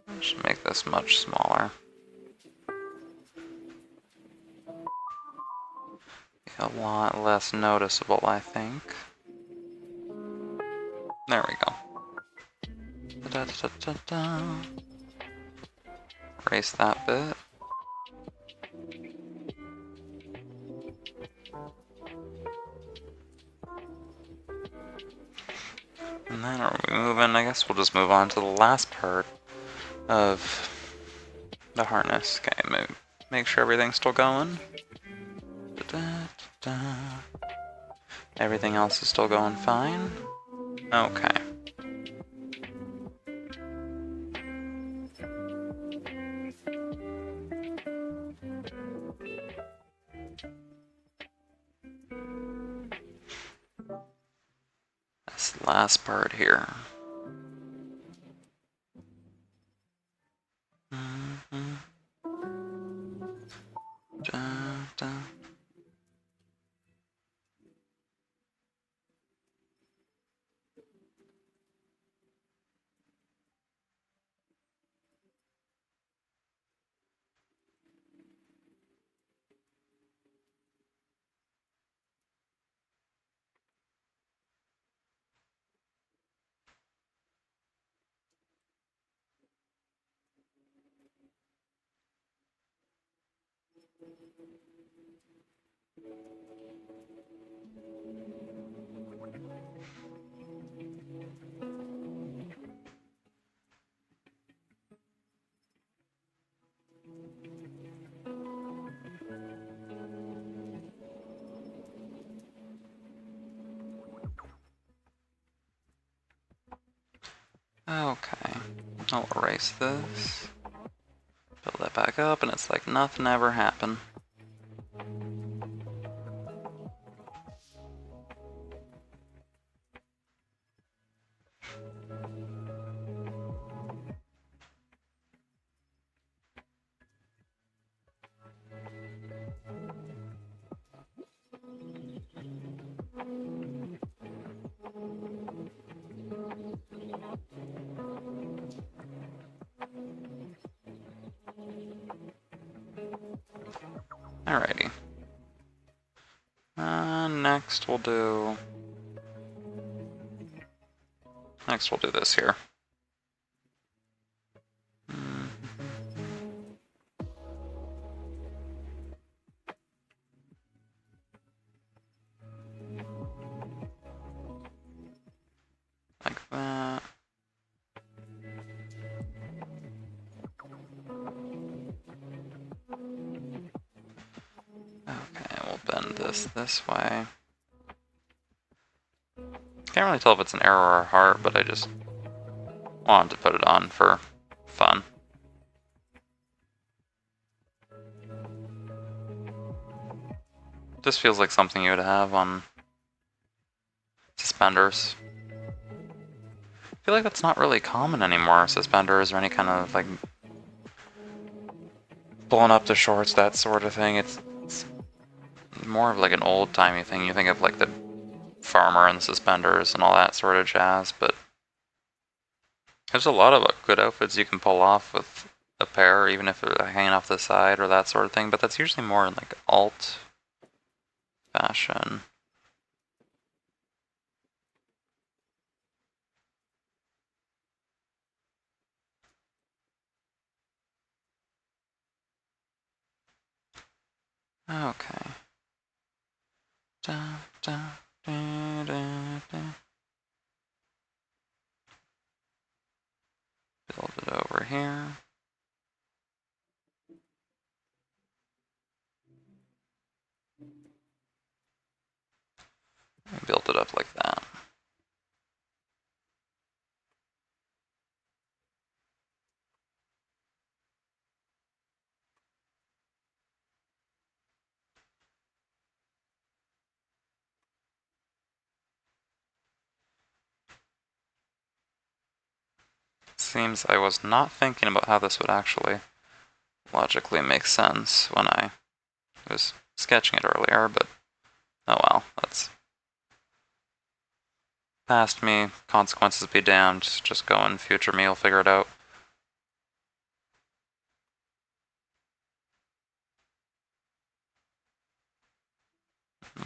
I should make this much smaller. A lot less noticeable, I think. There we go. Da -da -da -da -da. Erase that bit. And then are we moving? I guess we'll just move on to the last part of the harness. Okay, make sure everything's still going. Da -da -da. Everything else is still going fine. Okay. This last part here. Da, da. Okay, I'll erase this, build that back up, and it's like nothing ever happened. Alrighty. Next we'll do this here. Like that. Okay, we'll bend this way. Can't really tell if it's an arrow or a heart, but I just wanted to put it on for fun. This feels like something you would have on suspenders. I feel like that's not really common anymore, suspenders or any kind of like blowing up the shorts, that sort of thing. It's more of like an old-timey thing. You think of like the farmer and the suspenders and all that sort of jazz, but there's a lot of good outfits you can pull off with a pair, even if they're hanging off the side or that sort of thing, but that's usually more in like alt fashion. Okay. Da, da, da, da, da. Build it over here. And build it up like that. Seems I was not thinking about how this would actually logically make sense when I was sketching it earlier, but oh well, that's past me, consequences be damned, just go in future me, will figure it out.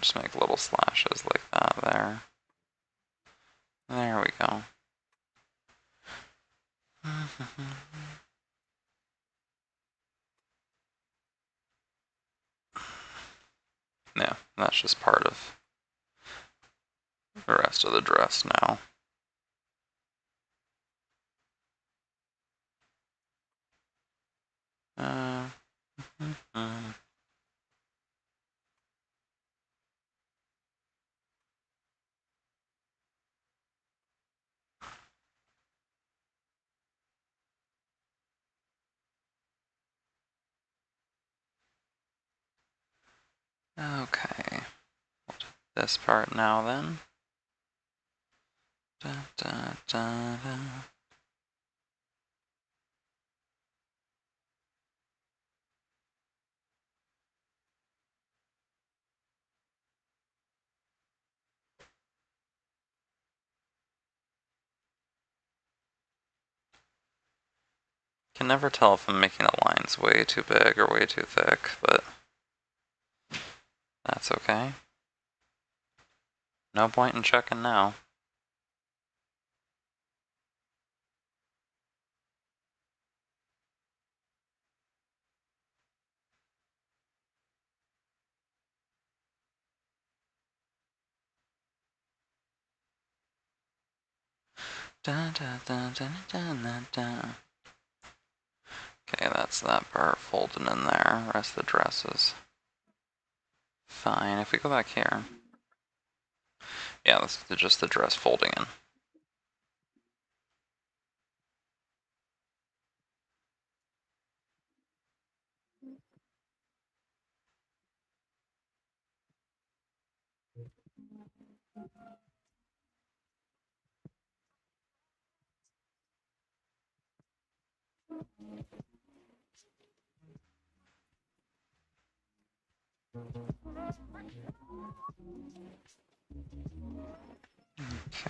Just make little slashes like that there. There we go. Yeah, that's just part of the rest of the dress now. Okay, we'll do this part now then. Da, da, da, da. Can never tell if I'm making the lines way too big or way too thick, but that's okay. No point in checking now. Da, da, da, da, da, da, da. Okay, that's that part folded in there. The rest of the dress is fine. If we go back here. Yeah, this is just the dress folding in.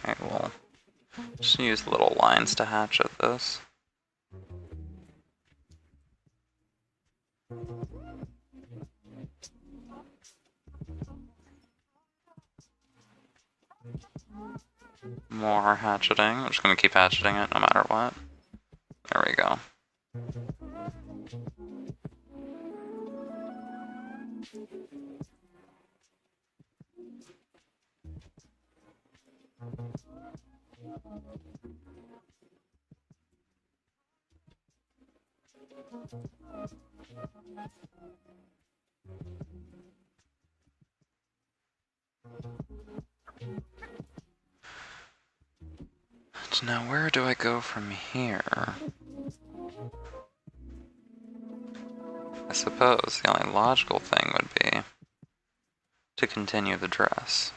Okay, we'll just use little lines to hatch at this. More hatcheting. I'm just gonna keep hatcheting it no matter what. There we go. So now where do I go from here? I suppose the only logical thing would be to continue the dress.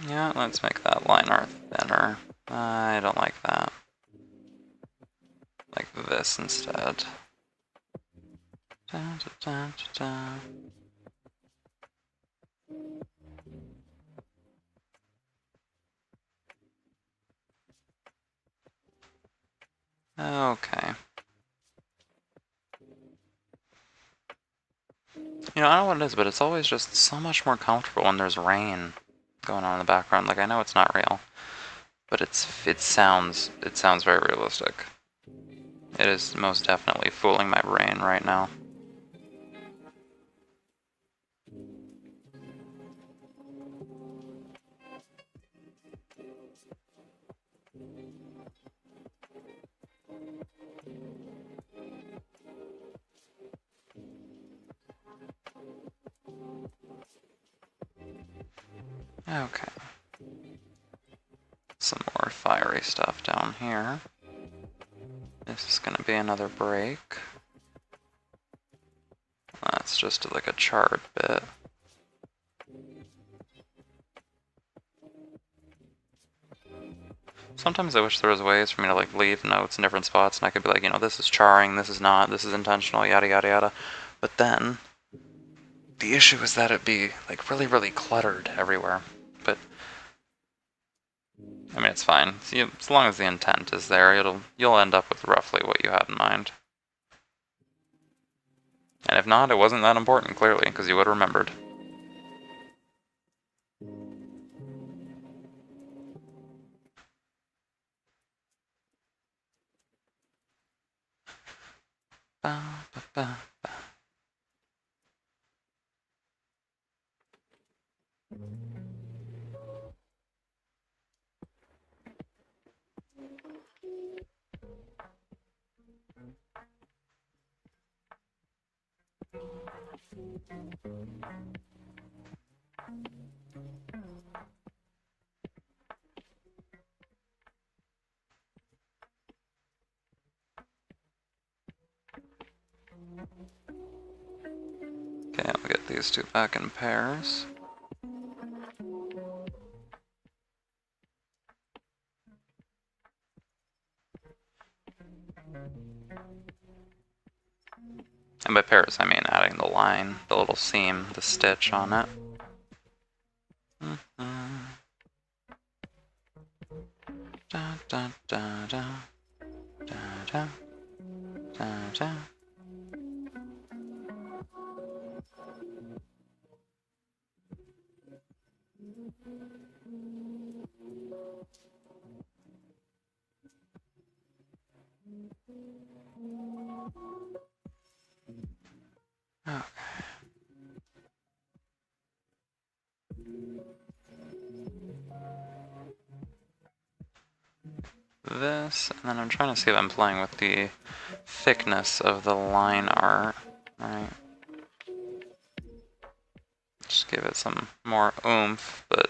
Yeah, let's make that line art thinner. I don't like that. Like this instead. Da, da, da, da, da. Okay. You know, I don't know what it is, but it's always just so much more comfortable when there's rain going on in the background. Like, I know it's not real, but it sounds very realistic. It is most definitely fooling my brain right now. Okay. Some more fiery stuff down here. This is gonna be another break. That's just like a charred bit. Sometimes I wish there was ways for me to like leave notes in different spots and I could be like, you know, this is charring, this is not, this is intentional, yada yada yada. But then, the issue is that it'd be like really, really cluttered everywhere. But, I mean, it's fine. As long as the intent is there, you'll end up with roughly what you had in mind. And if not, it wasn't that important, clearly, because you would have remembered. Ba, ba, ba, ba. Okay, I'll get these two back in pairs. And by pairs, I mean adding the line, the little seam, the stitch on it. Da, da, da, da, da, da, da, da. Okay. This, and then I'm trying to see if I'm playing with the thickness of the line art, right? Just give it some more oomph, but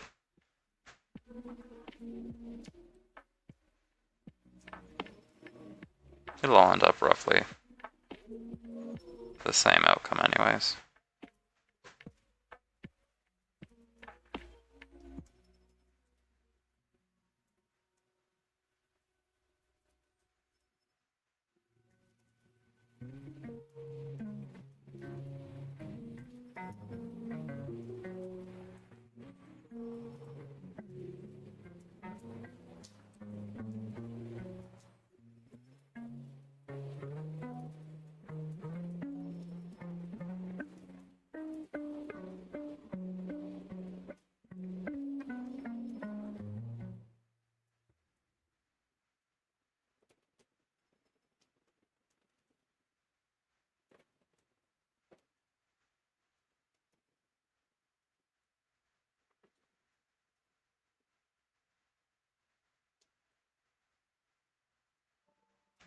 it'll all end up roughly the same outcome anyways.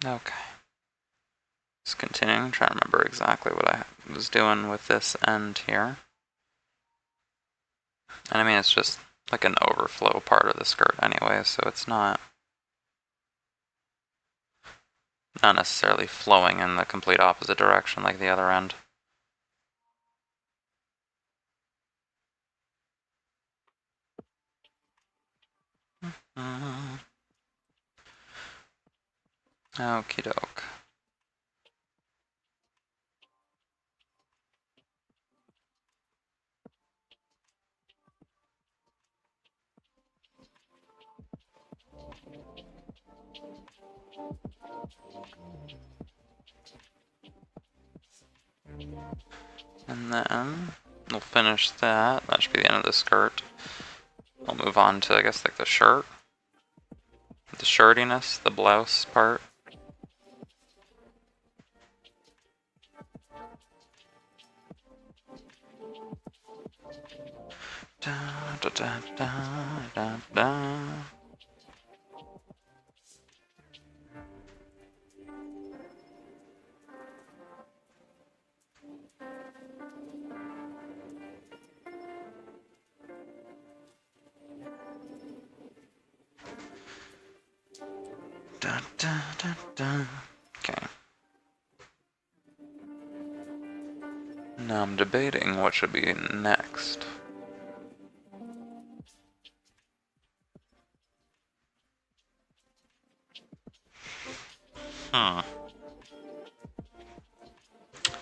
Okay. Just continuing, trying to remember exactly what I was doing with this end here. And I mean, it's just like an overflow part of the skirt anyway, so it's not necessarily flowing in the complete opposite direction like the other end. Okie doke. And then we'll finish that. That should be the end of the skirt. I'll move on to, I guess, like the shirt. The shirtiness, the blouse part. Da, da, da, da, da, da. Okay. Now I'm debating what should be next.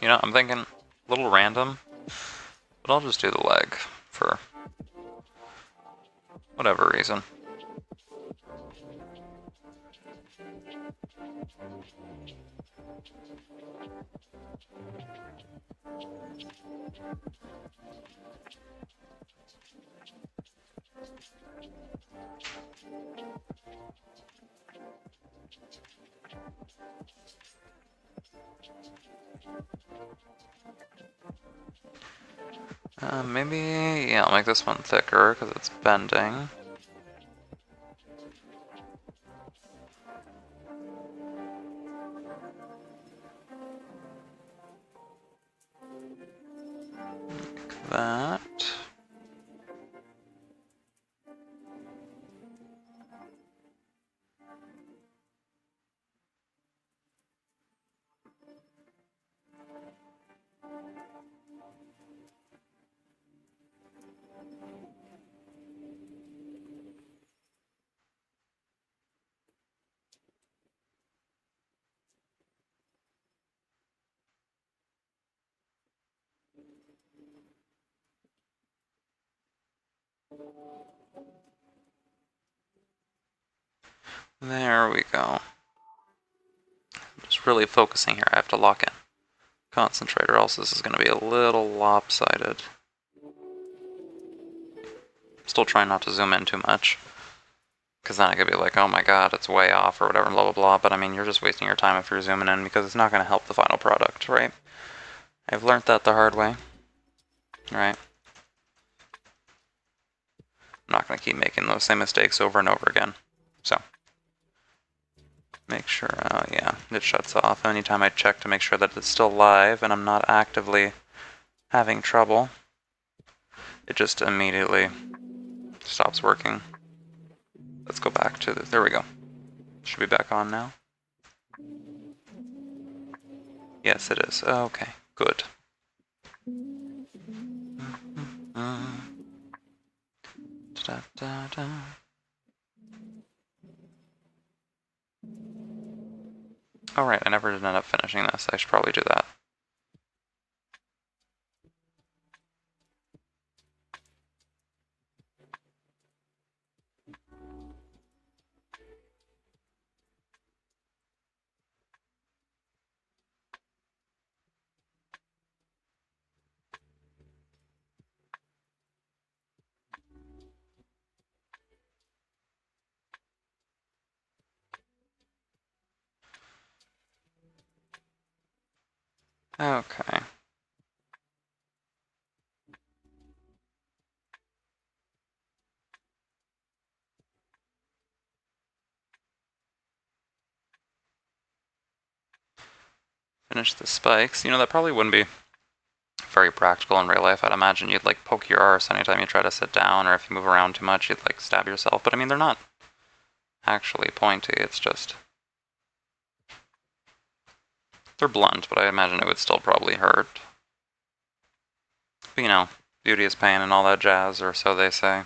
You know, I'm thinking a little random, but I'll just do the leg for whatever reason. Maybe, yeah, I'll make this one thicker because it's bending. Like that. There we go. Just really focusing here. I have to lock in. Concentrate, or else this is going to be a little lopsided. Still trying not to zoom in too much, because then I could be like, oh my god, it's way off, or whatever, blah blah blah, but I mean, you're just wasting your time if you're zooming in, because it's not going to help the final product, right? I've learned that the hard way, right? I'm not going to keep making those same mistakes over and over again, so. Make sure, oh yeah, it shuts off anytime I check to make sure that it's still live and I'm not actively having trouble. It just immediately stops working. Let's go back to the, there we go. Should be back on now. Yes, it is. Okay, good. Oh right, I never did end up finishing this. I should probably do that. Okay. Finish the spikes. You know, that probably wouldn't be very practical in real life. I'd imagine you'd like poke your arse anytime you try to sit down, or if you move around too much, you'd like stab yourself. But I mean, they're not actually pointy, it's just... They're blunt, but I imagine it would still probably hurt. But you know, beauty is pain and all that jazz, or so they say.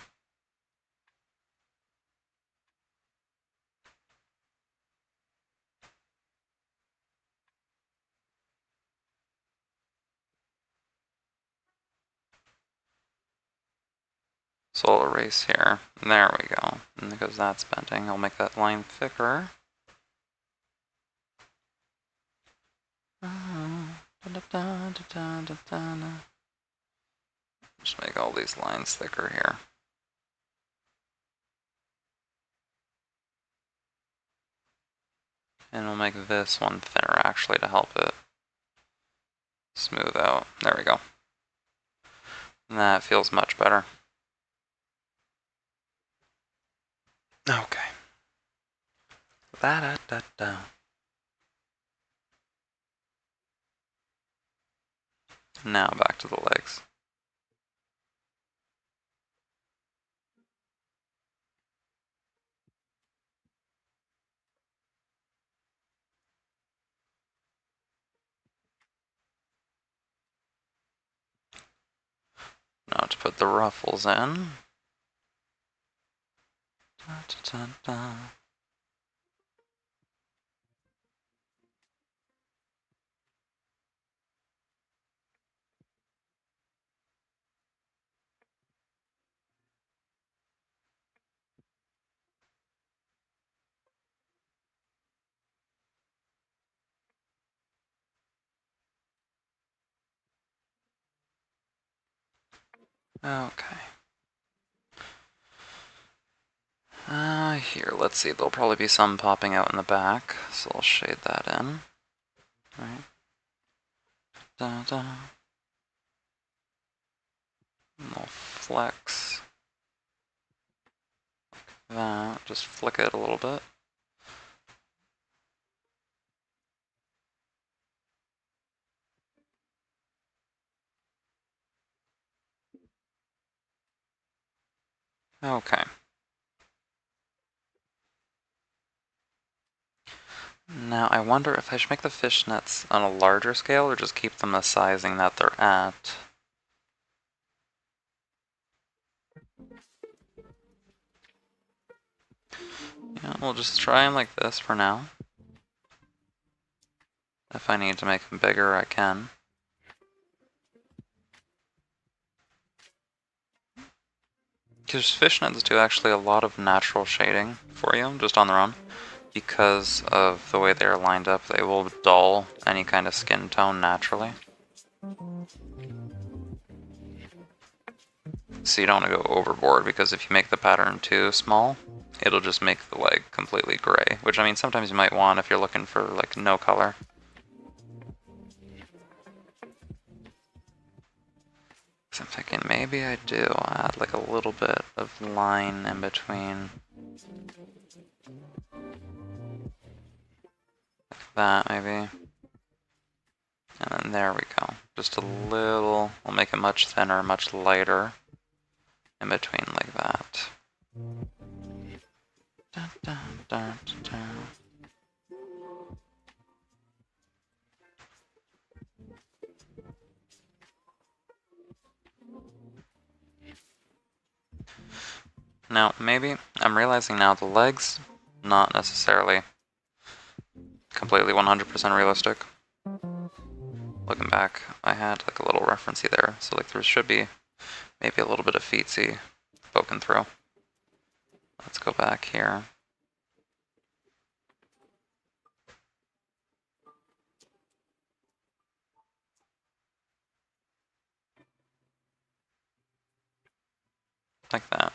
So I'll erase here. There we go. And because that's bending, I'll make that line thicker. Just make all these lines thicker here. And we'll make this one thinner actually to help it smooth out. There we go. And that feels much better. Okay. Da-da-da-da. Now back to the legs. put the ruffles in. Da, da, da. Okay. Here, let's see. There'll probably be some popping out in the back, so I'll shade that in. Right. Da da. And we'll flex that. Just flick it a little bit. Okay. Now, I wonder if I should make the fishnets on a larger scale or just keep them the sizing that they're at. Yeah, we'll just try them like this for now. If I need to make them bigger, I can. Because fishnets do actually a lot of natural shading for you, just on their own. Because of the way they are lined up, they will dull any kind of skin tone naturally. So you don't want to go overboard, because if you make the pattern too small, it'll just make the leg completely gray. Which, I mean, sometimes you might want if you're looking for, like, no color. So I'm thinking maybe I do add, like, a little bit of line in between. Like that, maybe. And then there we go. Just a little, we'll make it much thinner, much lighter in between like that. Dun, dun, dun, dun. Now, maybe, I'm realizing now the legs, not necessarily completely 100% realistic. Looking back, I had like a little referencey there, so like there should be maybe a little bit of feetsy poking through. Let's go back here. Like that.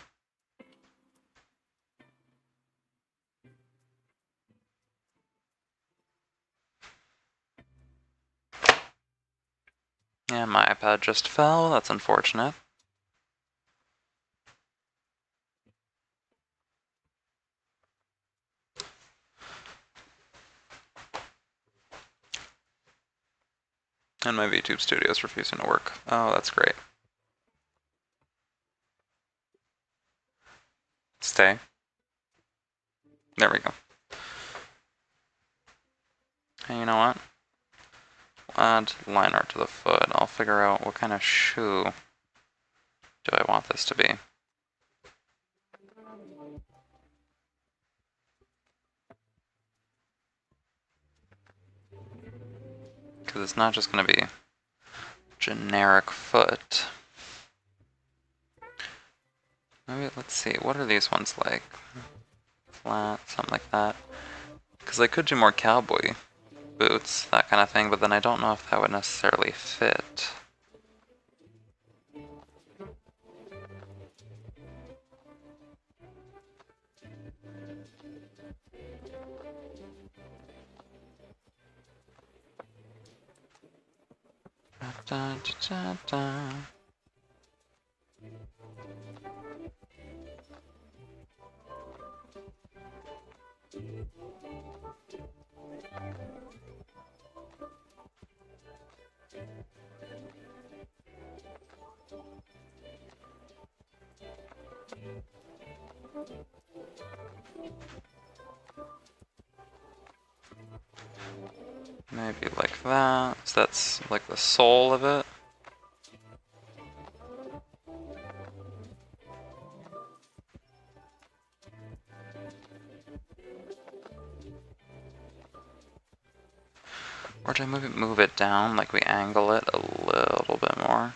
Yeah, my iPad just fell, that's unfortunate. And my VTube Studio is refusing to work. Oh, that's great. Stay. There we go. And you know what? Add line art to the foot. I'll figure out what kind of shoe do I want this to be. Because it's not just going to be generic foot. Maybe, let's see, what are these ones like? Flat, something like that. Because I could do more cowboy boots, that kind of thing, but then I don't know if that would necessarily fit. Da, da, da, da. Maybe like that. So that's like the sole of it. Or do I move it down, like we angle it a little bit more?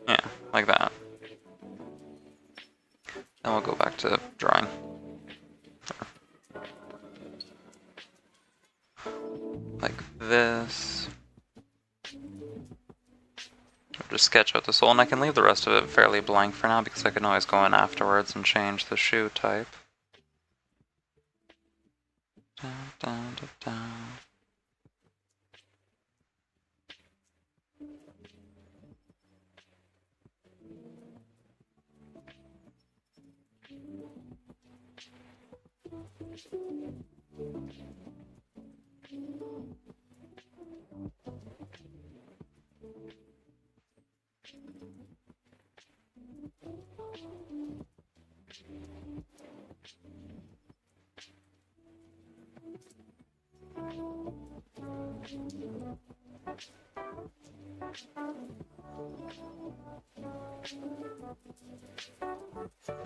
Yeah, like that. Then we'll go back to drawing. Like this. Just sketch out the sole, and I can leave the rest of it fairly blank for now because I can always go in afterwards and change the shoe type. Dun, dun, dun, dun.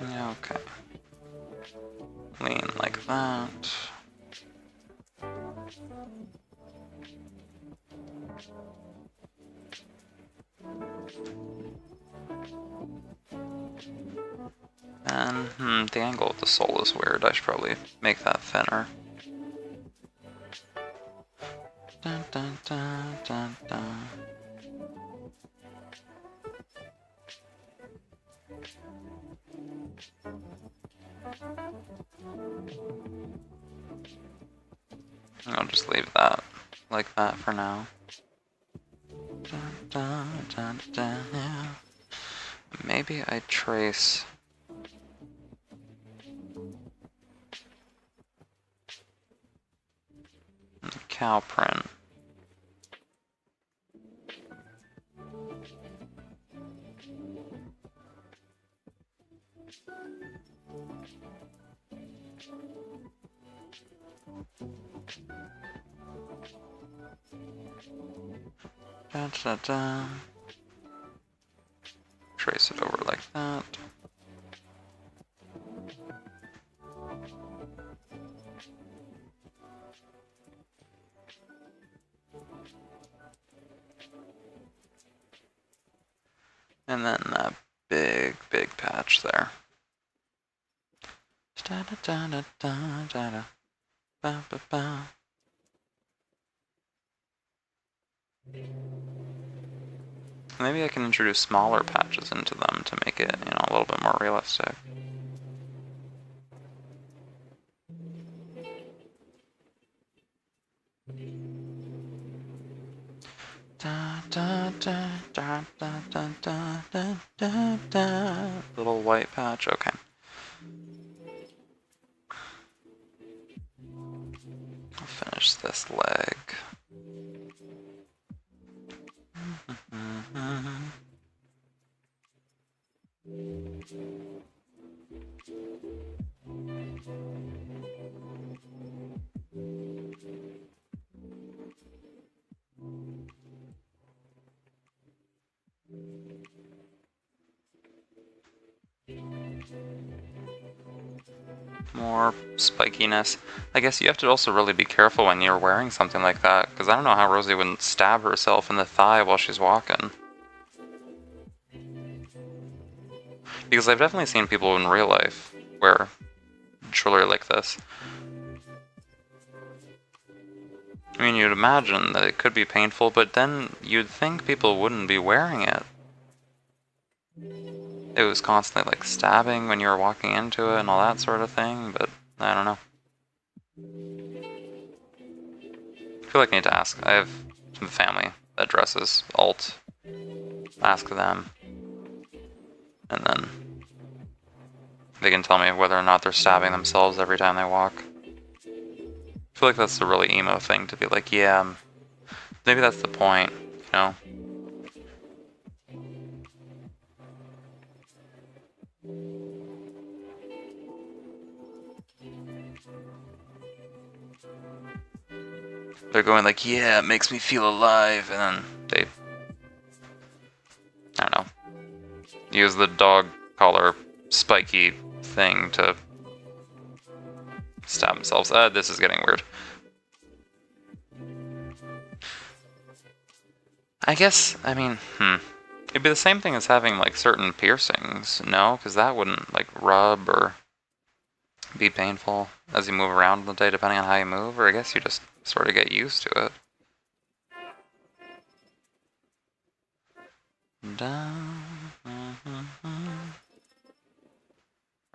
Yeah, okay. Lean like that. And, the angle of the sole is weird. I should probably make that thinner. Dun, dun, dun, dun, dun. I'll just leave that like that for now. Dun, dun, dun, dun, yeah. Maybe I trace the cow print. Da, da, da. Trace it over like that. And then that big, big patch there. Da, da, da, da, da, da, da. Ba, ba, ba. Maybe I can introduce smaller patches into them to make it, a little bit more realistic. Da, da, da, da, da, da, da, da, da, da. Little white patch, okay. I'll finish this leg. More spikiness. I guess you have to also really be careful when you're wearing something like that, because I don't know how Rosie wouldn't stab herself in the thigh while she's walking. Because I've definitely seen people in real life wear jewelry like this. I mean, you'd imagine that it could be painful, but then you'd think people wouldn't be wearing it. It was constantly like stabbing when you were walking into it and all that sort of thing, but I don't know. I feel like I need to ask. I have some family that dresses alt. Ask them. And then they can tell me whether or not they're stabbing themselves every time they walk. I feel like that's the really emo thing to be like, yeah, maybe that's the point, they're going like, yeah, it makes me feel alive, and then they, I don't know, use the dog collar spiky thing to stab themselves. This is getting weird. I guess, I mean, it'd be the same thing as having, like, certain piercings, no? Because that wouldn't, like, rub or be painful as you move around the day, depending on how you move, or I guess you just sort of get used to it. Down.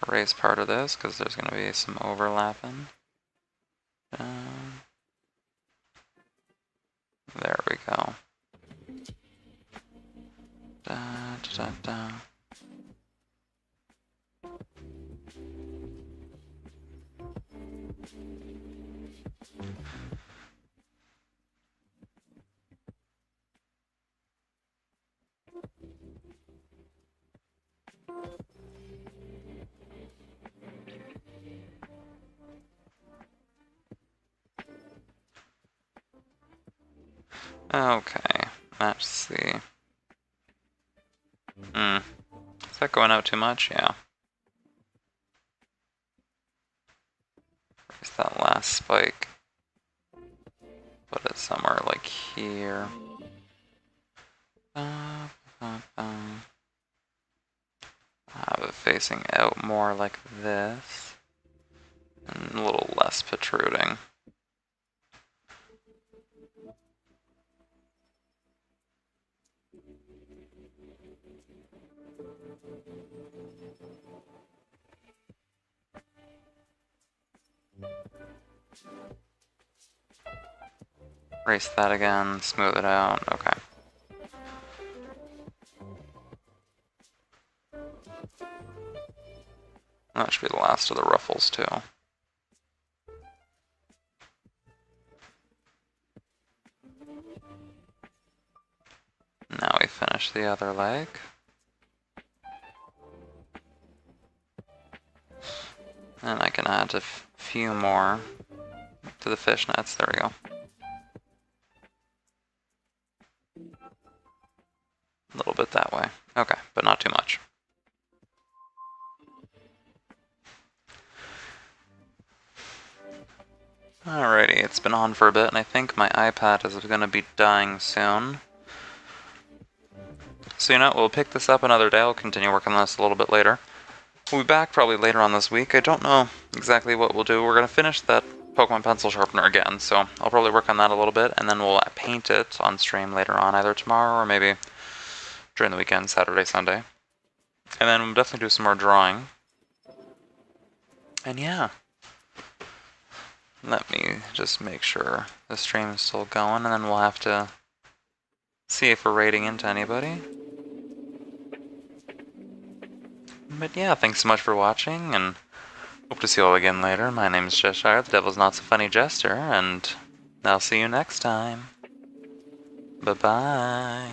Erase part of this, because there's going to be some overlapping. Down. There we go. Da, da, da, da. Okay, let's see. Is that going out too much? Yeah. Where's that last spike? Put it somewhere like here. Have it facing out more like this. And a little less protruding. Erase that again, smooth it out, okay. That should be the last of the ruffles too. Now we finish the other leg. And I can add a few more to the fishnets, there we go. A little bit that way. Okay, but not too much. Alrighty, it's been on for a bit, and I think my iPad is going to be dying soon. So you know, we'll pick this up another day. I'll continue working on this a little bit later. We'll be back probably later on this week. I don't know exactly what we'll do. We're going to finish that Pokemon Pencil Sharpener again, so I'll probably work on that a little bit, and then we'll paint it on stream later on, either tomorrow or maybe during the weekend, Saturday, Sunday. And then we'll definitely do some more drawing. And yeah. Let me just make sure the stream is still going, and then we'll have to see if we're raiding into anybody. But yeah, thanks so much for watching, and hope to see you all again later. My name is Cheshire, the Devil's Not So Funny Jester, and I'll see you next time. Bye-bye.